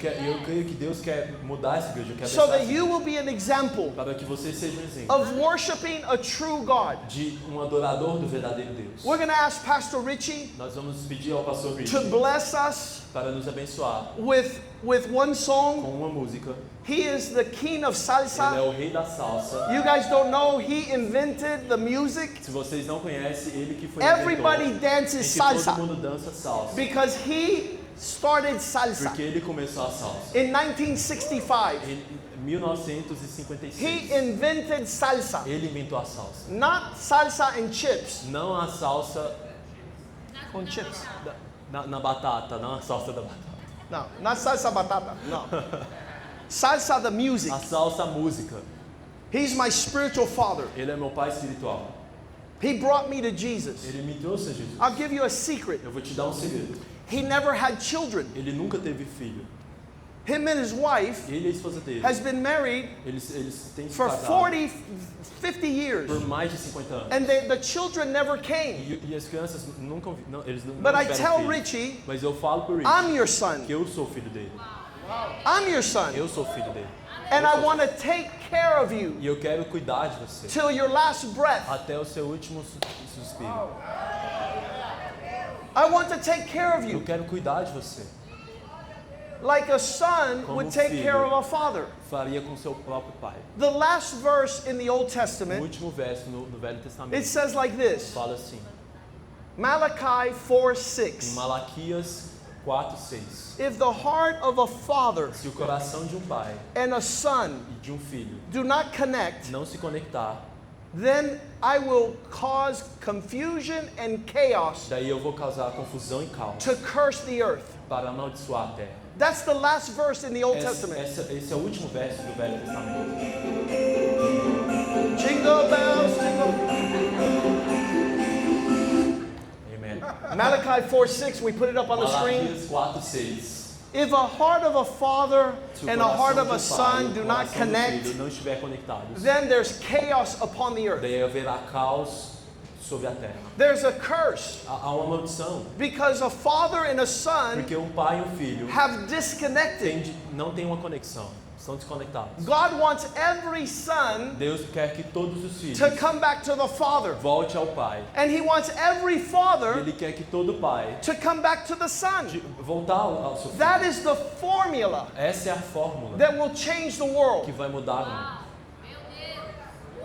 creio que Deus quer mudar essa igreja, quer so abençoar that essa you igreja, will be an example para que você seja um exemplo of worshiping a true God. de um adorador do verdadeiro Deus. We're going to ask Pastor Richie Nós vamos pedir ao pastor Rich to bless us para nos abençoar with one song. com uma música. He is the king of Ele é salsa. o rei da salsa. You guys don't know, he invented the music. Se vocês não conhecem, ele que foi Everybody inventor, dances em que salsa todo mundo dança salsa. because he started salsa Porque ele começou a salsa. in 1965. Em 1956. He invented salsa, Ele inventou a salsa. not salsa and chips. Não a salsa Com chips. na batata, não a salsa da batata. No, not salsa batata. No. Salsa the music. A salsa música. He's my spiritual father. Ele é meu pai espiritual. He brought me to Jesus. Ele me trouxe a Jesus. I'll give you a secret. Eu vou te dar um segredo. He never had children. Ele nunca teve filho. Him and his wife Ele e a esposa dele. has been married Eles têm se for casado 40, 50 years. por mais de 50 anos. And the children never came. E as crianças nunca não, eles não But I tiveram tell filho. Richie, Mas eu falo pro Rich I'm your son. que eu sou filho dele. I'm your son. Eu sou filho dele. And I want to take care of you E eu quero cuidar de você till your last breath. até o seu último suspiro. I want to take care of Eu you quero cuidar de você. like a son Como would take filho. care of a father. Faria com seu próprio pai. The last verse in the Old O Testament, último verso no Velho it Testamento says like this. fala assim. Malachi Em 4:6. Malaquias 4:6. If the heart of a father Se o coração de um pai and a son e de um filho do not connect, não se conectar, then I will cause confusion and chaos daí eu vou causar confusão e caos to curse the earth. para amaldiçoar a terra. That's the last verse in the Old Testament. Esse é o último verso do Velho Testamento. Jingle bells, jingle. Amen. Malachi 4:6, we put it up on the screen. Malaquias 4:6. If a heart of a father Se o and a heart coração of a do pai e son o do not coração do connect, filho não estiver conectados, then there's chaos upon the earth. daí haverá caos sobre a terra. There's a curse Há uma maldição, because a father and a son porque um pai e um filho have disconnected. não têm uma conexão, estão desconectados. God wants every son Deus quer que todos os filhos to come back to the father. volte ao pai. And he wants every E father ele quer que todo pai to come back to the son. voltar ao seu filho. That is the formula Essa é a fórmula that will change the que world. vai mudar o mundo.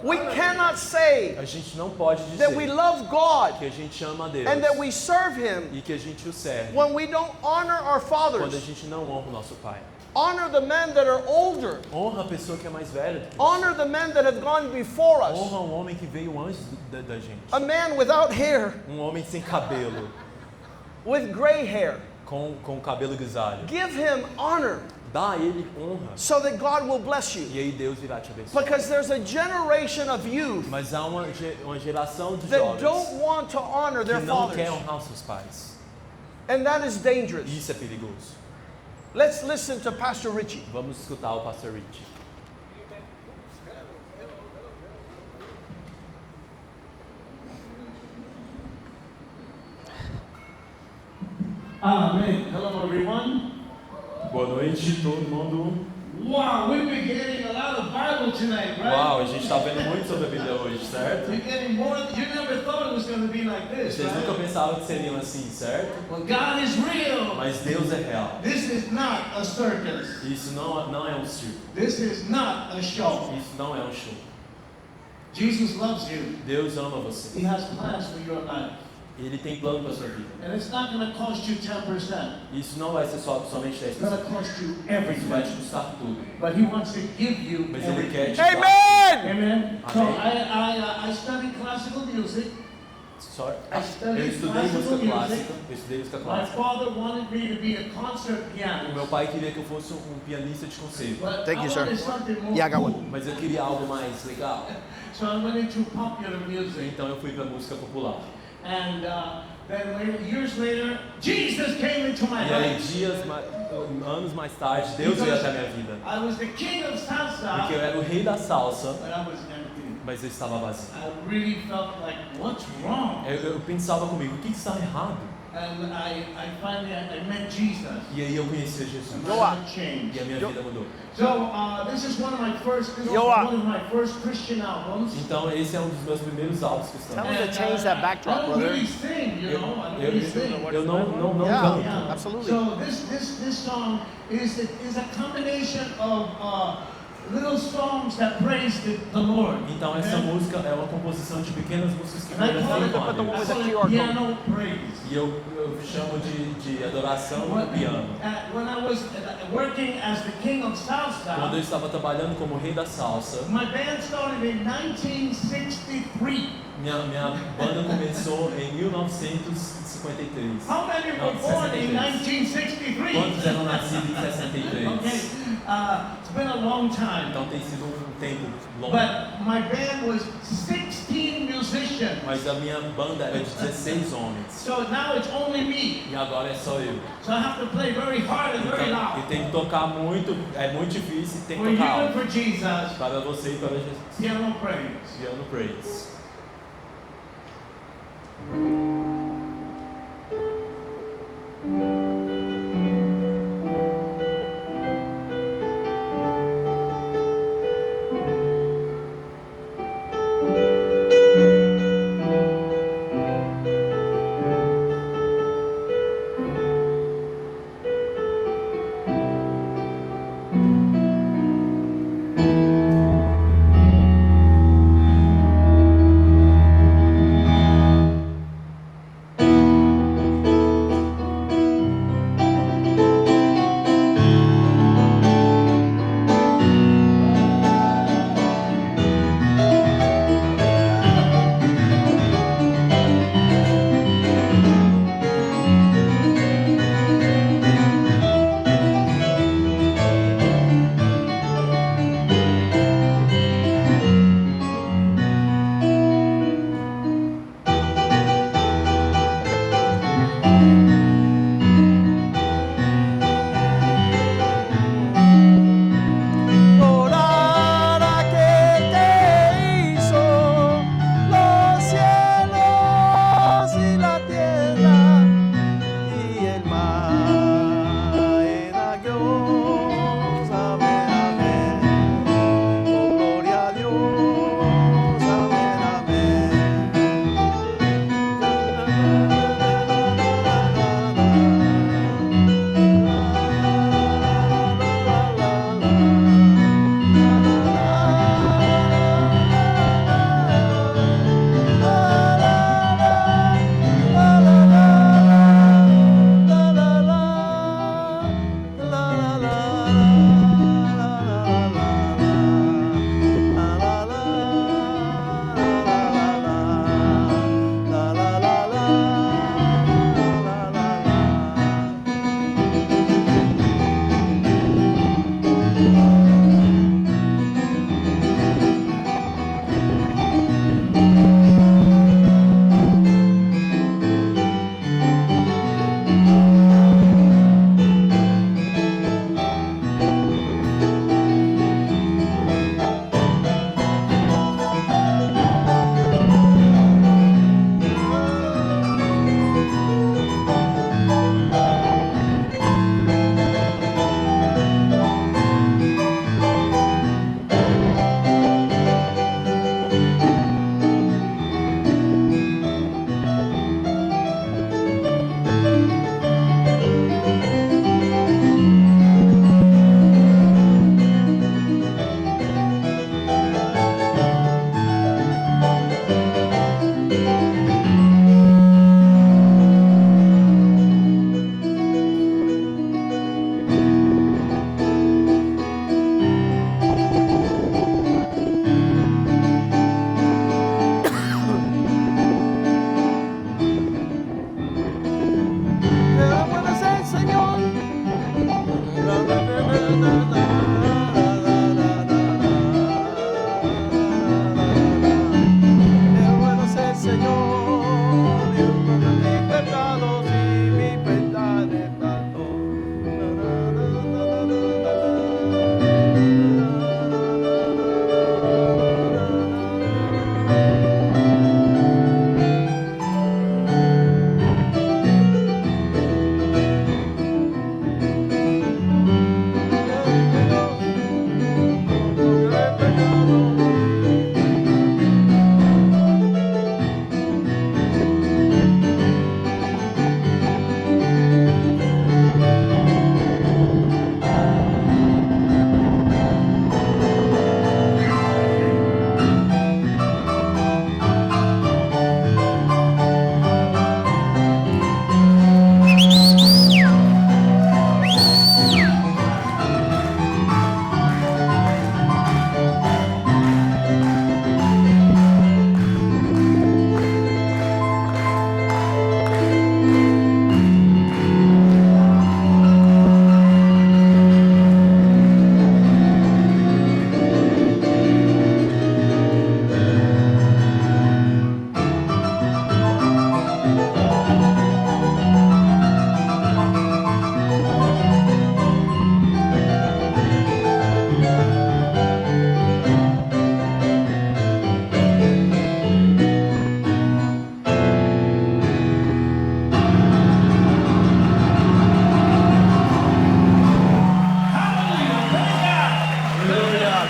We cannot say A gente não pode that we dizer love God que a gente ama a Deus and that we serve him e que a gente o serve when we don't honor our quando a fathers. gente não honra o nosso pai. Honor the men that are older. Honra a pessoa que é mais velha do que Honor the men that have gone before us. honra um homem que veio antes da gente. A man without hair, Um homem sem cabelo, with gray hair. com cabelo grisalho. Give him honor Dá a ele honra so that God will bless you. e aí Deus irá te abençoar. Because there's a generation of youth Mas há uma geração de that jovens don't want to honor que their não quer fathers. honrar os seus pais. And that is dangerous. E isso é perigoso. Let's listen to Pastor Richie. Vamos escutar o Pastor Rich. Amen. Hello, everyone. Boa noite, todo mundo. Wow, we've been getting a lot of Bible tonight, right? Uau, a gente está vendo muito sobre a Bíblia hoje, certo? We're getting more. You never thought it was going to be like this, Vocês nunca right? pensavam que seriam assim, certo? But God is real. Mas Deus é real. This is not a circus. Isso não é um circo. This is not a show. Isso não é um show. Jesus loves you. Deus ama você. He has plans for your life. Ele tem plano para a sua vida. And it's not going to cost you 10%. Isso não vai ser somente It's going 10%. to cost you Isso vai te everything. custar tudo. But He wants to give you Mas Ele quer everything. te dar. Amen! Amen. So Amém. I studied classical music. Eu estudei música clássica. Eu estudei música My clássica. father wanted me to be a concert O pianist. meu pai queria que eu fosse um pianista de concerto. But Thank you, I sir. wanted something more Yeah, I got cool. one. Mas eu queria algo mais legal. So I went into popular music. Então eu fui para música popular. And then years later, Jesus came into my E aí, life. anos mais tarde, Deus veio até a minha vida. I was the king of salsa, Porque eu era o rei da salsa, but I was empty. mas eu estava vazio. I really felt like, what's wrong? Eu pensava comigo, o que está errado? And I finally met Jesus. E aí eu conheci Jesus. And Go my on. life changed. E a minha vida mudou. So this is one of my first. This was Yo, one of my first Christian albums. Então esse é um dos meus primeiros álbuns cristãos. Tell him to change that backdrop, I don't brother. really sing, you know. I don't really sing. Eu não Yeah. canto. Yeah. Absolutely. So this song is a combination of little songs that praise the Lord. Então essa Amen? música é uma composição de pequenas músicas que And I call conversam it, com Put the one a with Deus. the I QR call it code. piano praise. E eu chamo de adoração no piano. When I was working as the king of Quando eu salsa, estava trabalhando como rei da salsa, my band started in 1963. minha banda começou em 1953. How many were born in 1963? Quantos eram nascidos em 63? Okay, it's been a long time. Então tem sido um tempo longo. But my band was 16 musicians. Mas a minha banda é de 16 homens. So now it's only me. E agora é só eu. So I have to play very hard and very Então, loud. e tem que tocar muito, é muito difícil, tem For que you tocar and alto. for Jesus, Para você e para Jesus. piano praise. Piano Praise.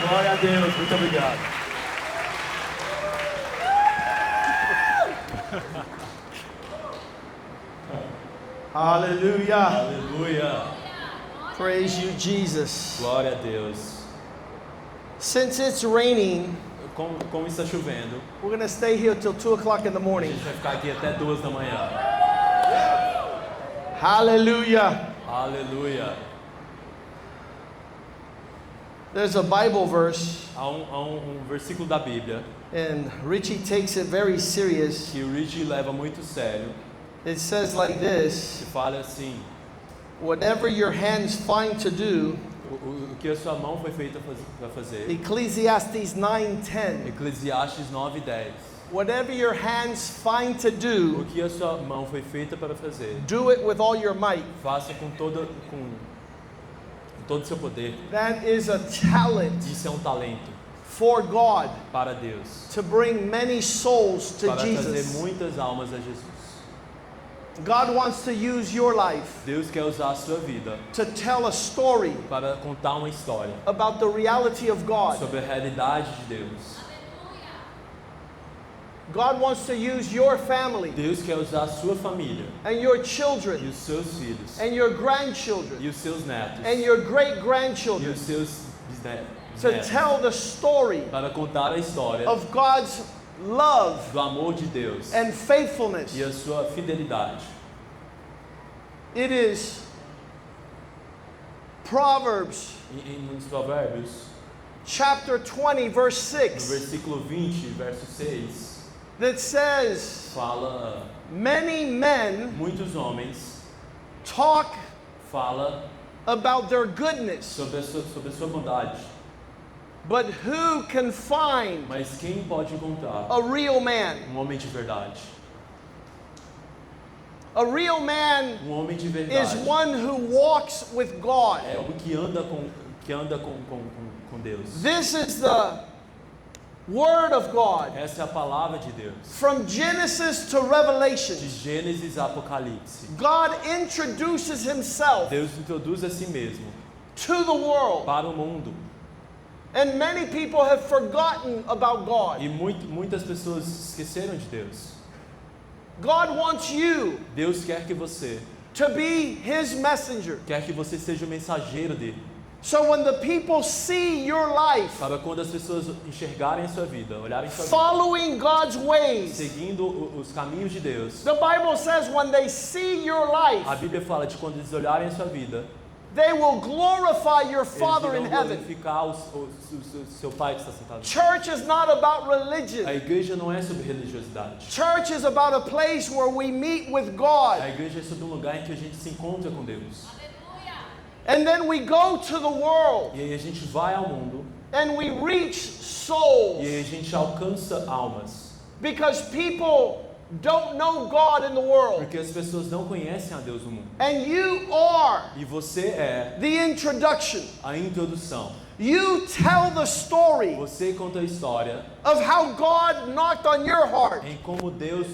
Glória a Deus, muito obrigado. Hallelujah. Aleluia. Praise you, Jesus. Glória a Deus. Since it's raining, Como está chovendo, we're going to stay here till 2 o'clock in the a morning. gente vai ficar aqui até 2 da manhã. Hallelujah. Aleluia. There's a Bible verse, Há um versículo da Bíblia and Richie takes it very serious. que o Rich leva muito sério, It says like this, que fala assim: whatever your hands find to do, o que a sua mão foi feita para fazer. Ecclesiastes 9:10. Eclesiastes 9:10. Whatever your hands find to O do, que a sua mão foi feita para fazer, do it with all your might. faça com todo o seu poder. That is a talent Isso é um talento for God para Deus, to bring many souls to para trazer Jesus. muitas almas a Jesus. God wants to use your life Deus quer usar a sua vida to tell a story para contar uma história about the reality of God. sobre a realidade de Deus. God wants to use your family Deus quer usar a sua família and your e children os seus filhos and your e grandchildren os seus netos and your great e grandchildren os seus bisnetos to tell the story para contar a história of God's love do amor de Deus and faithfulness. e a sua fidelidade. It is Proverbs Nos Provérbios, chapter 20 verse no 6 versículo 20, verso 6, that says, fala: many men muitos homens talk falam about their goodness, sobre a sua bondade, but who can find mas quem pode encontrar a real man? homem de verdade? A real man Homem de is verdade one who walks with God. é o que anda com Deus. This is the Word of God Essa é a palavra de Deus. from Genesis to De Revelation. Gênesis a Apocalipse, God introduces himself Deus introduz a si mesmo to the world. para o mundo. And many people have forgotten about God. E muitas pessoas esqueceram de Deus. God wants you Deus quer que você to be his messenger. quer que você seja o mensageiro dele. So when the people see your life Para quando as pessoas enxergarem a sua vida, olharem sua vida, following God's ways, seguindo os caminhos de Deus. the Bible says when they see your life, A Bíblia fala de quando eles olharem a sua vida, they will glorify your eles Father in irão heaven. glorificar o seu Pai que está sentado. Church is not about A religion. igreja não é sobre religiosidade. Church is about a place where we meet with A God. igreja é sobre um lugar em que a gente se encontra com Deus. And then we go to the world E aí a gente vai ao mundo and we reach e souls aí a gente alcança almas. because people don't know God in the world. Porque as pessoas não conhecem a Deus no mundo. And you are E você é the introduction. a introdução. You tell the story Você conta a história of how God knocked on your heart em como Deus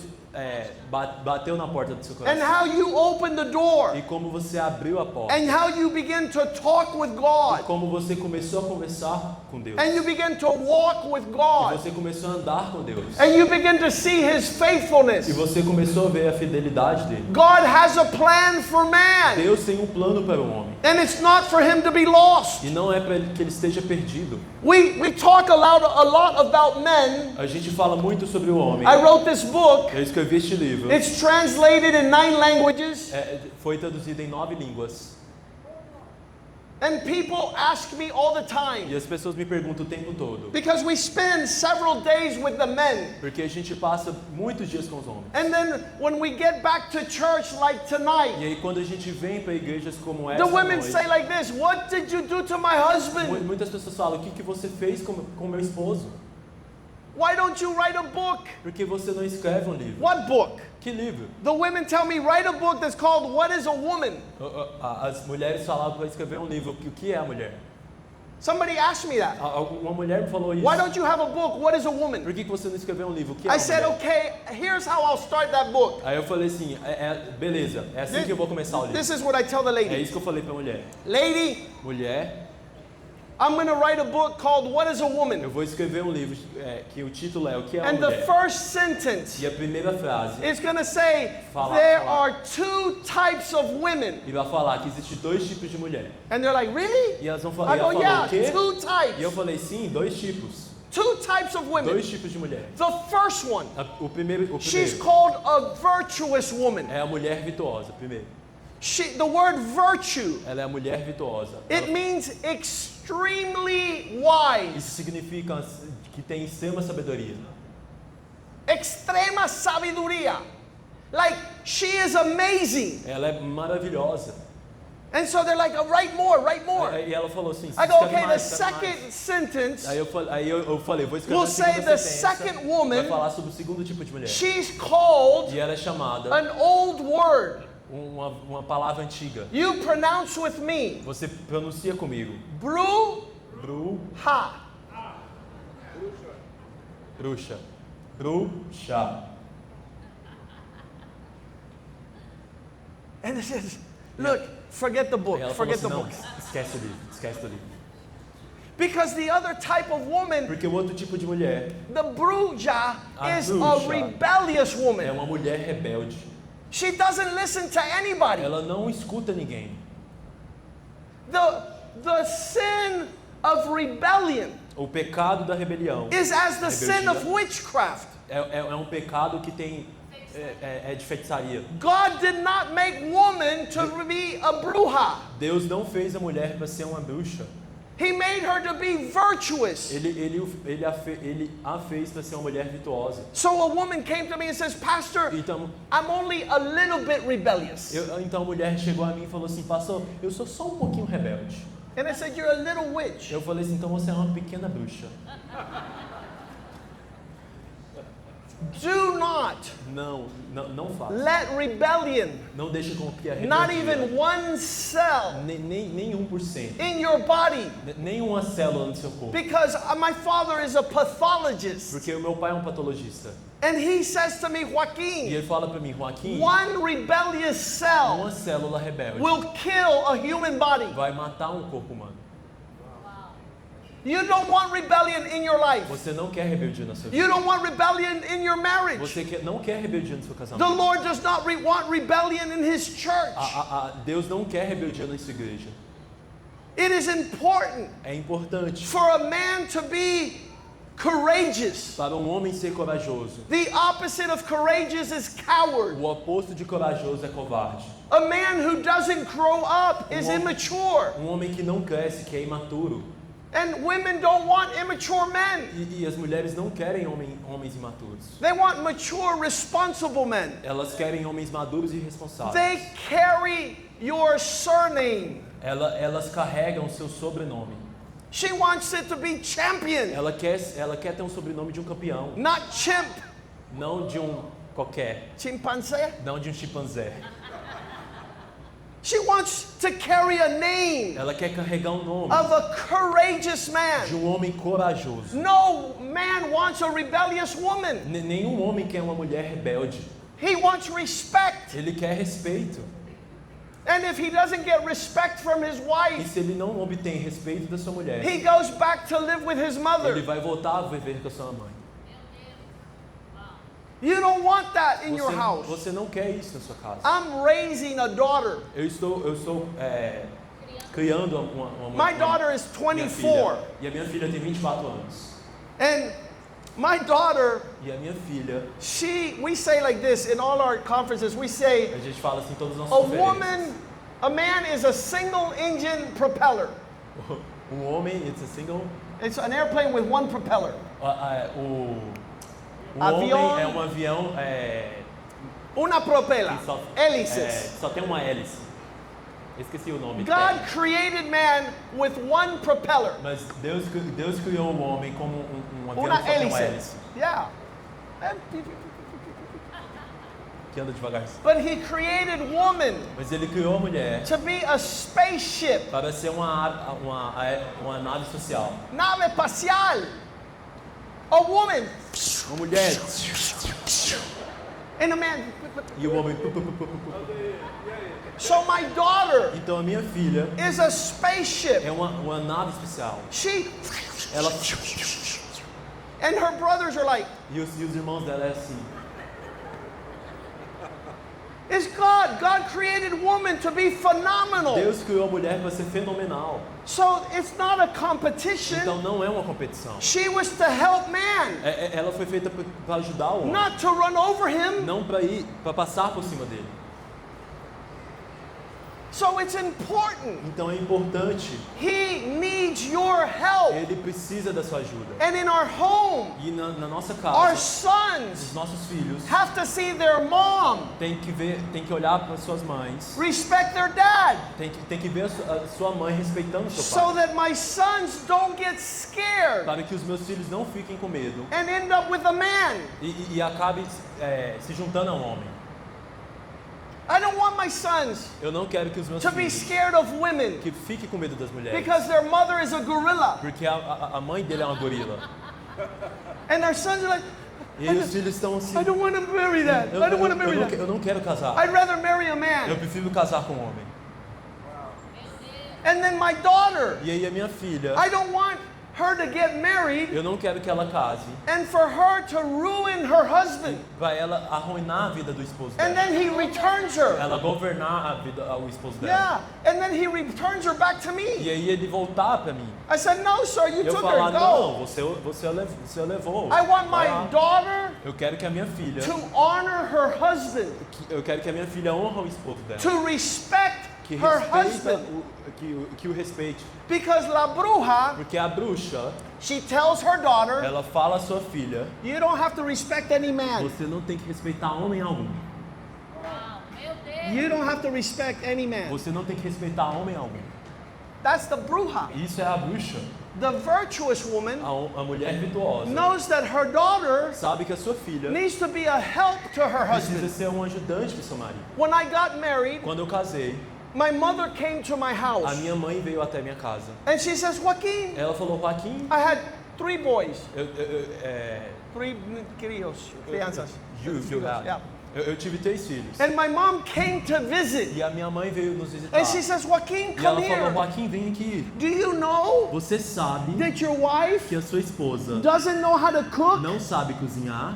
bateu na porta do seu and coração. how you opened the door E como você abriu a porta. and how you begin to talk with E God como você começou a conversar com Deus. and you begin to walk with E God você começou a andar com Deus. and you begin to see His E faithfulness. você começou a ver a fidelidade dele. God has a plan for man Deus tem um plano para o homem. and it's not for him to be lost. E não é para que ele esteja perdido. We talk a lot about men. A gente fala muito sobre o homem. I wrote this book. Eu escrevi este livro. It's translated in 9 languages. Foi traduzido em 9 línguas. And people ask me all the E time as pessoas me perguntam o tempo todo. because we spend several days with the men. Porque a gente passa muitos dias com os homens. And then when we get back to church like E tonight, aí quando a gente vem para igrejas como essa, the women noite, say like this, "What did you do to my husband? muitas pessoas falam: o que você fez com meu esposo? Why don't you write a book?" Por que você não escreve um livro? What book? Que livro? The women tell me, "Write a book that's called What is a Woman?" As mulheres falavam para escrever um livro. O que é a mulher? Somebody asked me that. Uma mulher me falou isso. Why don't you have a book, What is a Woman? Por que você não escreveu um livro? O que é I uma said, mulher? "Okay, here's how I'll start that book." Aí eu falei assim, beleza, é assim que eu vou começar o livro. This is what I tell the É lady. isso que eu falei pra mulher. Lady, Mulher, I'm going to write a book called What is a Eu Woman? vou escrever um livro que o título é O que é uma And the mulher? first sentence E a primeira frase, is going to say Fala, there fala. are two types of women. ele vai falar que existe dois tipos de mulher. And they're like, really? E elas vão I falar, go, yeah, o quê? two E eu types. falei, sim, dois tipos. Two types of women. Dois tipos de mulher. The first one, O primeiro she's called a virtuous woman. é a mulher virtuosa, primeiro. The word virtue, Ela é a mulher virtuosa. it means extremely wise. Isso significa que tem extrema sabedoria. Extrema sabiduría. Like, she is amazing. Ela é maravilhosa. And so they're like, write more, write more. E ela falou assim, I go, escreve okay, the mais, escreve mais. second sentence, Aí eu falei, vou escrever We'll a segunda say the sentença, second woman- vai falar sobre o segundo tipo de mulher. she's called E ela é chamada an old word. uma palavra antiga. You pronounce with me, Você pronuncia comigo. bruha. Bruxa. Bruxa. And it says, look, forget the book, Aí ela falou forget assim, the não, book. esquece o livro, esquece o livro. Because the other type of woman, Porque o outro tipo de mulher the bruja, A is a bruxa rebellious é woman. uma mulher rebelde. She doesn't listen to anybody. Ela não escuta ninguém. The sin of rebellion O pecado da rebelião is as the sin of Rebeldia. witchcraft. é um pecado que tem é de feitiçaria. God did not make woman to be a bruja. Deus não fez a mulher para ser uma bruxa. He made her to be virtuous. Ele a fez para ser uma mulher virtuosa. So a woman came to me and says, Pastor, Então, I'm only a little bit rebellious. então a mulher chegou a mim e falou assim, pastor, eu sou só um pouquinho rebelde. And I said, you're a little witch. Eu falei assim, então você é uma pequena bruxa. Do not Não faça. let rebellion, Não deixe com que a not rebeldia, even one cell nem 1%, in your body, nenhuma célula no seu corpo. because my father is a pathologist. Porque o meu pai é um patologista. And he says to me, E Joaquin, ele fala para mim, Joaquim, one rebellious cell uma célula rebelde will kill a human body. vai matar um corpo humano. You don't want rebellion in your life. Você não quer rebeldia na sua vida. You don't want rebellion in your marriage. Você não quer rebeldia no seu The casamento. Lord does not want rebellion in His church. Deus não quer rebeldia na sua igreja. It is important É importante for a man to be courageous. para um homem ser corajoso. The opposite of courageous is coward. O oposto de corajoso é covarde. A man who doesn't grow up is immature. Um homem que não cresce, que é imaturo. And women don't want immature men. E as mulheres não querem homens imaturos. They want mature, responsible men. Elas querem homens maduros e responsáveis. They carry your surname. Elas carregam seu sobrenome. She wants it to be champion, Ela quer ter um sobrenome de um campeão, not chimp. não de um qualquer, Chimpanzee. não de um chimpanzé. She wants to carry a name Ela quer carregar um nome of a courageous de man. um homem corajoso. No man wants a rebellious woman. Nenhum homem quer uma mulher rebelde. He wants respect. Ele quer respeito. And if he doesn't get respect from his E wife, se ele não obtém respeito da sua mulher, he goes back to live with his ele mother. vai voltar a viver com a sua mãe. You don't want that in your house. Você não quer isso na sua casa. I'm raising a daughter. Eu estou criando uma My daughter is minha 24. filha. E a minha filha tem 24 anos. And my daughter, E a minha filha, we say like this in all our conferences, we say, a gente fala assim em todas as a nossas conferências. woman, a man is a single engine propeller. Homem, it's a single. It's an airplane with one propeller. O Avião. homem é um avião Una propela. que só, Hélices. só tem uma hélice. Esqueci o nome. God created man with one propeller. Mas Deus criou o homem como um avião Una que só tem uma hélice. hélice. Yeah. Que anda devagar. But he created woman Mas ele criou a mulher to be a spaceship. para ser uma nave social. Nave espacial. A woman. Uma mulher. And the man. E o homem. So my daughter Então a minha filha is a spaceship. é uma nave especial. She. Ela And her brothers are like, e os irmãos dela é assim. it's God. God created woman to be phenomenal. Deus criou a mulher para ser fenomenal. So it's not a competition. Então não é uma competição. She was to help man, Ela foi feita para ajudar o homem, not to run over him. não para passar por cima dele. So it's important. Então é importante. He needs your help. Ele precisa da sua ajuda. And in our home, E na nossa our casa, sons os nossos filhos have to see their mom tem que olhar para suas mães, respect their dad, tem que ver a sua mãe respeitando o seu so pai, that my sons don't get scared para que os meus filhos não fiquem com medo and end up with a man. e acabem se juntando a um homem. I don't want my sons Eu não quero que os meus to be filhos scared of women que fiquem com medo das mulheres, because their mother is a gorilla. porque a mãe dele é uma gorila. And our sons are like, E aí os filhos estão assim. I don't want to marry that. I don't want to marry that. Eu não quero casar. I'd rather marry a Eu man. prefiro casar com um homem. And then my daughter, E aí a minha filha, I don't want her to get married eu não quero que ela case, and for her to ruin her husband. vai ela arruinar a vida do esposo And dela. then he returns her. Ela governar a vida ao esposo dela. Yeah. And then he returns her back to E me. aí ele voltar para mim. I said, no, sir, you E eu took falar, her. Go. não, você levou. I want Vai my lá. daughter Eu quero que a minha filha, to honor her husband, eu quero que a minha filha honre o esposo dela. to respect Que her respeita husband. que o respeite. Because la bruja, Porque a bruxa, she tells her daughter, ela fala à sua filha, you don't have to respect any man. você não tem que respeitar homem algum. You don't have to respect any man. Você não tem que respeitar homem algum. That's the bruja. Isso é a bruxa. The virtuous woman A mulher virtuosa knows that her daughter sabe que a sua filha needs to be a help to her precisa husband. ser um ajudante para seu marido. When I got married, Quando eu casei, my mother came to my a house minha mãe veio até minha casa. and she says, Joaquin, Ela falou, Joaquim, I had 3 boys, eu 3 crianças. Yeah. Eu tive 3 filhos. And my mom came to visit. E a minha mãe veio nos visitar. And she says, Joaquin, E ela come falou, here. Joaquim, vem aqui. Do you know Você sabe that your wife que a sua esposa doesn't know how to cook? não sabe cozinhar?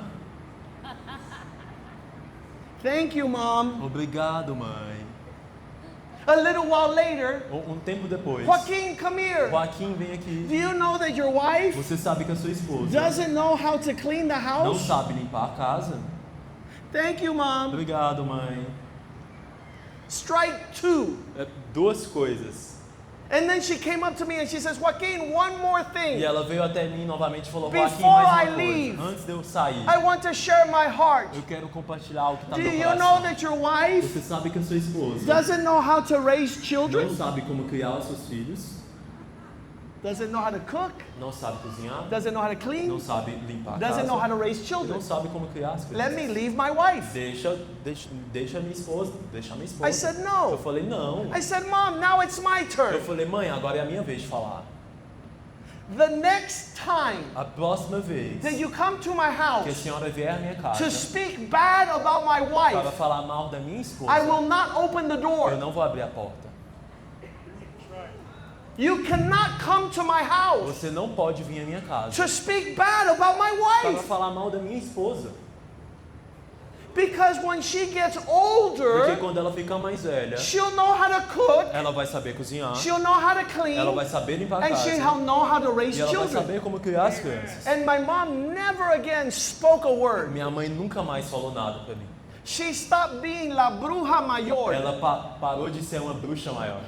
Thank you, Mom. Obrigado, mãe. A little while later, Um tempo depois, Joaquin, come here. Joaquim vem aqui. Do you know that your wife Você sabe que a sua esposa doesn't know how to clean the não house? sabe limpar a casa? Thank you, Mom. Obrigado, mãe. Strike 2. 2 coisas. And then she came up to me and she says, Joaquin, one more E thing. ela veio até mim novamente e falou, Before Joaquim, mais I uma leave, coisa. Antes de eu sair, I want to share my heart. eu quero compartilhar o que está Do no meu you know coração. that your wife Você sabe que a sua esposa doesn't know how to raise não children? sabe como criar os seus filhos, Doesn't know how to cook? não sabe cozinhar, Doesn't know how to não clean? sabe limpar a Doesn't know how casa, to raise e children? não sabe como criar as Let crianças. me leave my wife. Deixa minha esposa, deixa minha esposa. I said, no. Eu falei, não. I said, Mom, now it's my Eu turn. falei, mãe, agora é a minha vez de falar. The next time A próxima vez that you come to my que a house senhora vier à minha casa to speak bad about my para wife, falar mal da minha esposa, I will not open the eu door. não vou abrir a porta. You cannot come to my house Você não pode vir à minha casa to speak bad about my para wife. falar mal da minha esposa. Because when she gets Porque older, quando ela ficar mais velha, she'll know how to cook, ela vai saber cozinhar, she'll know how to clean, ela vai saber limpar a and casa, she'll know how to raise e ela vai children. saber como criar as crianças. And my mom never again spoke a word. Minha mãe nunca mais falou nada para mim. She stopped being la bruja mayor. Ela parou de ser uma bruxa maior.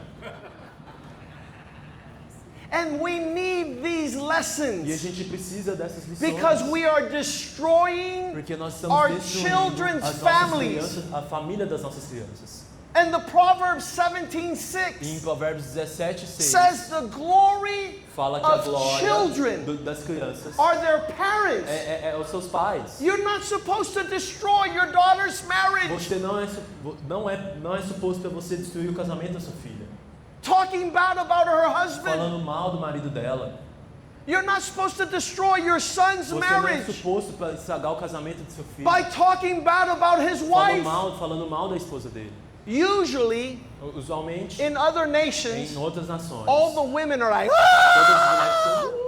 And we need these E a lessons gente precisa dessas lições. because we are destroying Porque nós our estamos destruindo children's as nossas families. crianças, a família das nossas crianças. And the Proverbs E em 17:6 Provérbios 17:6 says the glory fala que a of glória children das crianças are their parents. é os seus pais. You're not supposed to destroy your daughter's marriage. Você não é suposto você destruir o casamento da sua filha, Talking bad about her husband. falando mal do marido dela. You're not supposed to destroy your son's Você não é marriage suposto para estragar o casamento do seu filho. by talking bad about his wife. Falando mal da esposa dele. Usually, Usualmente, in other em nations, outras nações, all the women are like, todas as mulheres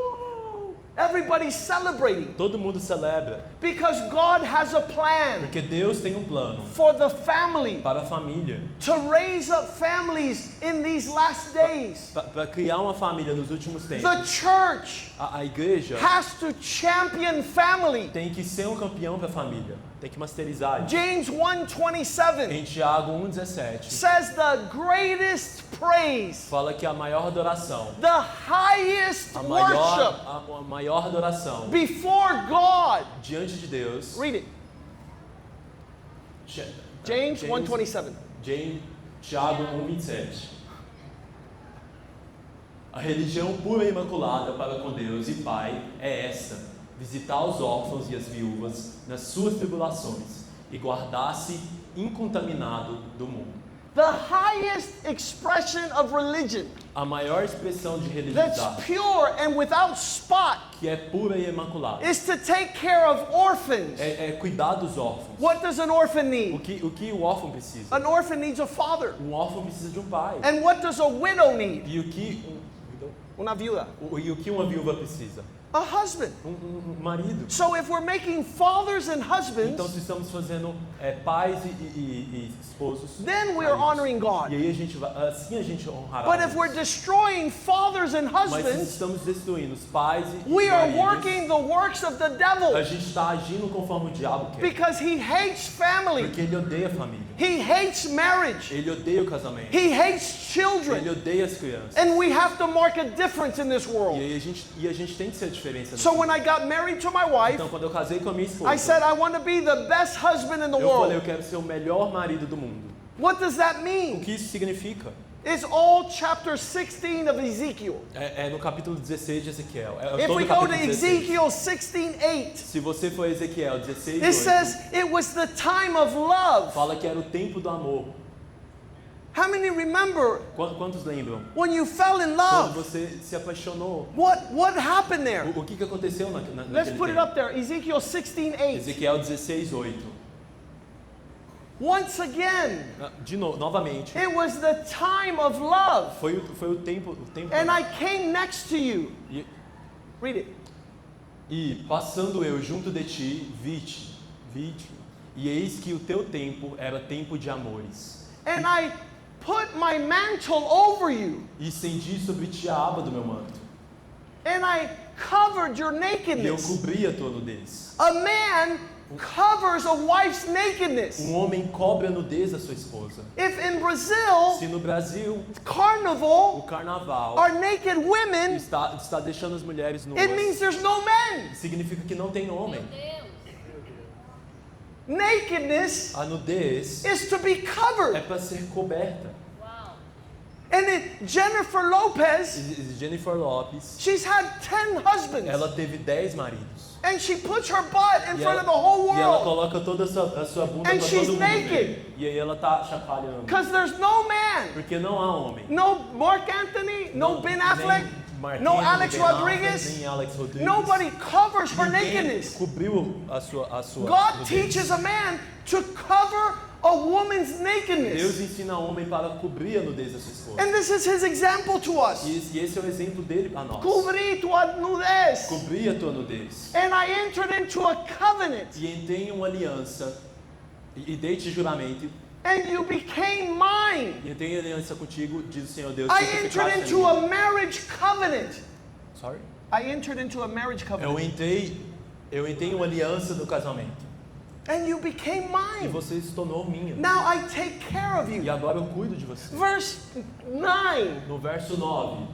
everybody's celebrating todo mundo celebra, because God has a plan porque Deus tem um plano for the family para a família, to raise up families in these last days. para criar uma família nos últimos tempos. The church A igreja has to champion family. tem que ser um campeão para a família, tem que masterizar isso. James 1:27 Em Tiago 1,17 says the greatest praise, fala que a maior adoração, the highest a worship maior adoração before God. diante de Deus. Read it. James 1:27. Tiago 1,27. A religião pura e imaculada para com Deus e Pai é esta: visitar os órfãos e as viúvas nas suas tribulações e guardar-se incontaminado do mundo. The highest expression of religion A maior expressão de that's religiosidade, pure and without spot, que é pura e imaculada, is to take care of orphans. é cuidar dos órfãos. What does an orphan need? O que o órfão precisa? An orphan needs a father. Um órfão precisa de um pai. And what does a widow need? E o que Una viuda. uma viúva precisa? A husband. Um marido. So if we're making fathers and Então, husbands, se estamos fazendo pais e esposos, then we are maridos, honoring God. e aí assim a gente honrará. But a if we're Deus. destroying fathers and Mas se husbands, estamos destruindo os pais e we are maridos, working the works of the a devil gente está agindo conforme o diabo quer. because he hates family. Porque ele odeia a família. He hates marriage. Ele odeia o casamento. He hates Ele children. odeia as crianças. And we have to mark a difference in this E world. aí a gente tem que ser a diferença. So when I got married to my wife, Então, quando eu casei com a minha esposa, I said I want to be the best husband in the eu falei, eu world. quero ser o melhor marido do mundo. What does that O mean? que isso significa? It's all chapter 16 of Ezekiel. É no capítulo 16 de Ezequiel. É If todo we o go to capítulo 16. Ezekiel 16:8, Se você for Ezequiel 16, it says it was the time of love. fala que era o tempo do amor. How many remember Quantos lembram? when you fell in Quando love? você se apaixonou. What happened there? O que aconteceu Let's naquele put it tempo? up there. Ezekiel 16:8. Ezequiel 16:8. Once again, De novo, novamente. it was the time of love. Foi o tempo. And I came next to you. E, Read it. e passando eu junto de ti, vi-te, e eis que o teu tempo era tempo de amores. And I put my mantle over you. E estendi sobre ti a aba do meu manto. And I covered your E eu nakedness. cobri a tua nudez. A man covers a wife's nakedness. Um homem cobre a nudez da sua esposa. If in Brazil, Se no Brasil, o carnival carnaval are naked women, está deixando as mulheres nuas, it means there's no men. significa que não tem homem. Nakedness A nudez is to be é covered. para ser coberta. And Jennifer Lopez, Jennifer Lopez, she's had 10 husbands. ela teve 10 maridos. And she puts her butt in E front ela, of the whole e ela world. coloca toda a sua bunda And para she's todo mundo naked. ver. E aí ela tá chacoalhando. Because there's no man. Porque não há homem. No Mark Anthony, no Ben Affleck, Nem Mark no Anthony, Alex Ben Affleck, Rodriguez. nem Alex Rodriguez. Nobody covers her Ninguém nakedness. cobriu a sua God nudez. teaches a man to cover a woman's Deus nakedness. ensina o homem para cobrir a nudez da sua esposa. And this is his example to us. E esse é o exemplo dele para nós. Cobrir tua nudez. Cobrir a tua nudez. And I entered into a covenant. E entrei em uma aliança. E dei-te juramento. And you became mine. E entrei em aliança contigo, diz o Senhor Deus. I que tu entered ficaste into em mim. a marriage covenant. Sorry? I entered into a marriage covenant. Eu entrei em uma aliança do casamento. And you became E mine. você se tornou minha. Now I take care of E you. agora eu cuido de você. Verse 9. No verso 9,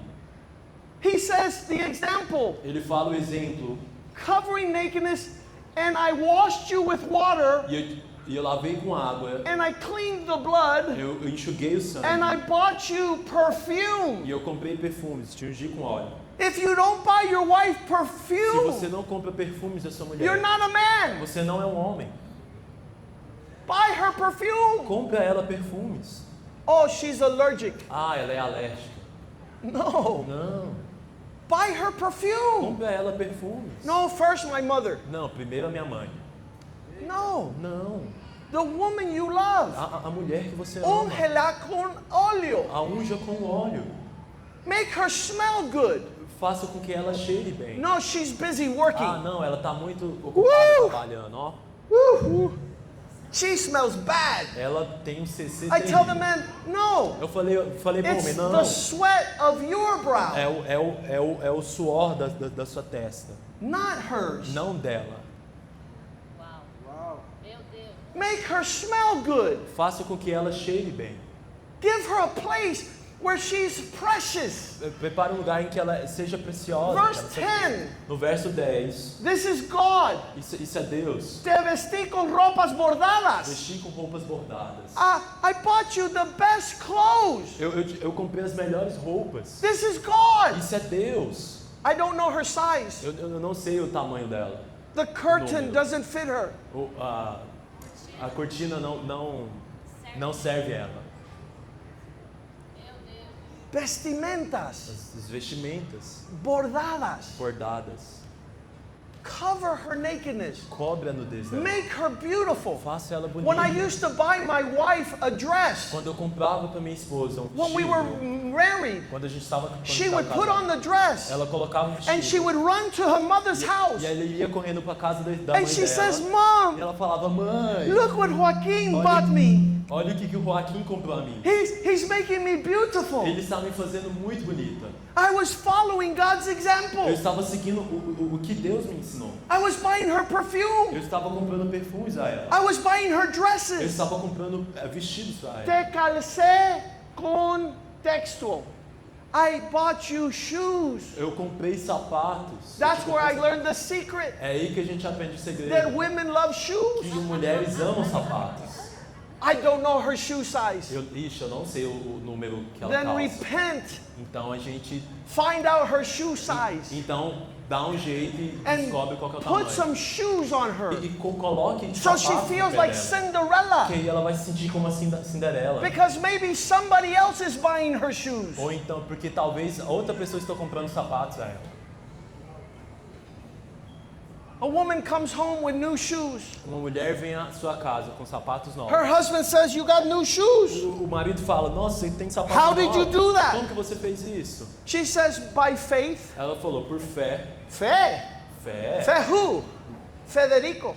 He says the example, ele fala o exemplo. covering nakedness, and I washed you with water, E eu lavei com água. and I cleaned the blood, Eu enxuguei o sangue. and I bought you perfume. E eu comprei perfumes, te ungi com óleo. If you don't buy your wife Se você perfume, não compra perfumes da sua you're mulher, not a man. você não é um homem. Buy her perfume. Compre a ela perfumes. Oh, she's allergic. Ah, ela é alérgica. No. Não. Buy her perfume. Compra ela perfumes. No, first my mother. Não, primeiro a minha mãe. No, Não. the woman you love. A mulher que você ama. Úngela con óleo. A unja com óleo. Make her smell good. Faça com que ela cheire bem. No, she's busy working. Ah, não, ela tá muito ocupada trabalhando, ó. Woo. She smells bad. Ela tem um CC I tell the terrível. man, no. Eu falei pro homem, It's não. the sweat of your brow, É o suor da sua testa, not hers. não dela. Meu Deus. Make her smell good. Faça com que ela cheire bem. Give her a place where she's precious. Prepare um lugar em que ela seja preciosa. Verse que ela seja- 10. No verso 10, This is God. isso é Deus. Te vestí con ropas bordadas. Vestir com roupas bordadas. I bought you the best clothes. Eu comprei as melhores roupas. This is God. Isso é Deus. I don't know her size. Eu não sei o tamanho dela. The curtain doesn't fit her. A cortina não serve ela. Vestimentas As vestimentas bordadas. bordadas. Cover her nakedness. Cobre a nudez dela. Make her beautiful. Faça ela When I bonita. used to buy my wife a dress, Quando eu comprava para minha esposa um when we were vestido, married, quando a gente estava she would put on the dress ela colocava um and she vestido would run to her mother's house. e ela ia correndo para casa da mãe And she dela. says, E Mom, ela falava, mãe, look what Joaquin bought me. olha o que o Joaquim comprou a mim. He's making me beautiful. Ele está me fazendo muito bonita. I was following God's Eu example. estava seguindo o que Deus me ensinou. I was buying her Eu perfume. estava comprando perfumes a ela. I was buying her Eu dresses. estava comprando vestidos para ela. Te calcé con textual. I bought you shoes. Eu comprei sapatos. That's where I learned the secret É aí que a gente aprende o that segredo. women love shoes. Que mulheres amam sapatos. I don't know her shoe size. Eu não sei o número que ela Then calça. repent. Então a gente Find out her shoe size. então dá um jeito e And descobre qual que é o tamanho. put some shoes on her. Coloque So sapatos she no feels pé like dela. Cinderella. Que aí ela vai se sentir como a Cinderela. Because maybe somebody else is buying her shoes. Ou então, porque talvez outra pessoa esteja comprando sapatos a ela. A woman comes home with new shoes. Uma mulher vem à sua casa com sapatos novos. Her husband says, You got new shoes. O marido fala, nossa, você tem sapatos How novos. did you do that? Como que você fez isso? She says, By faith. Ela falou, por fé. Fé. Fé. Fé who? Federico.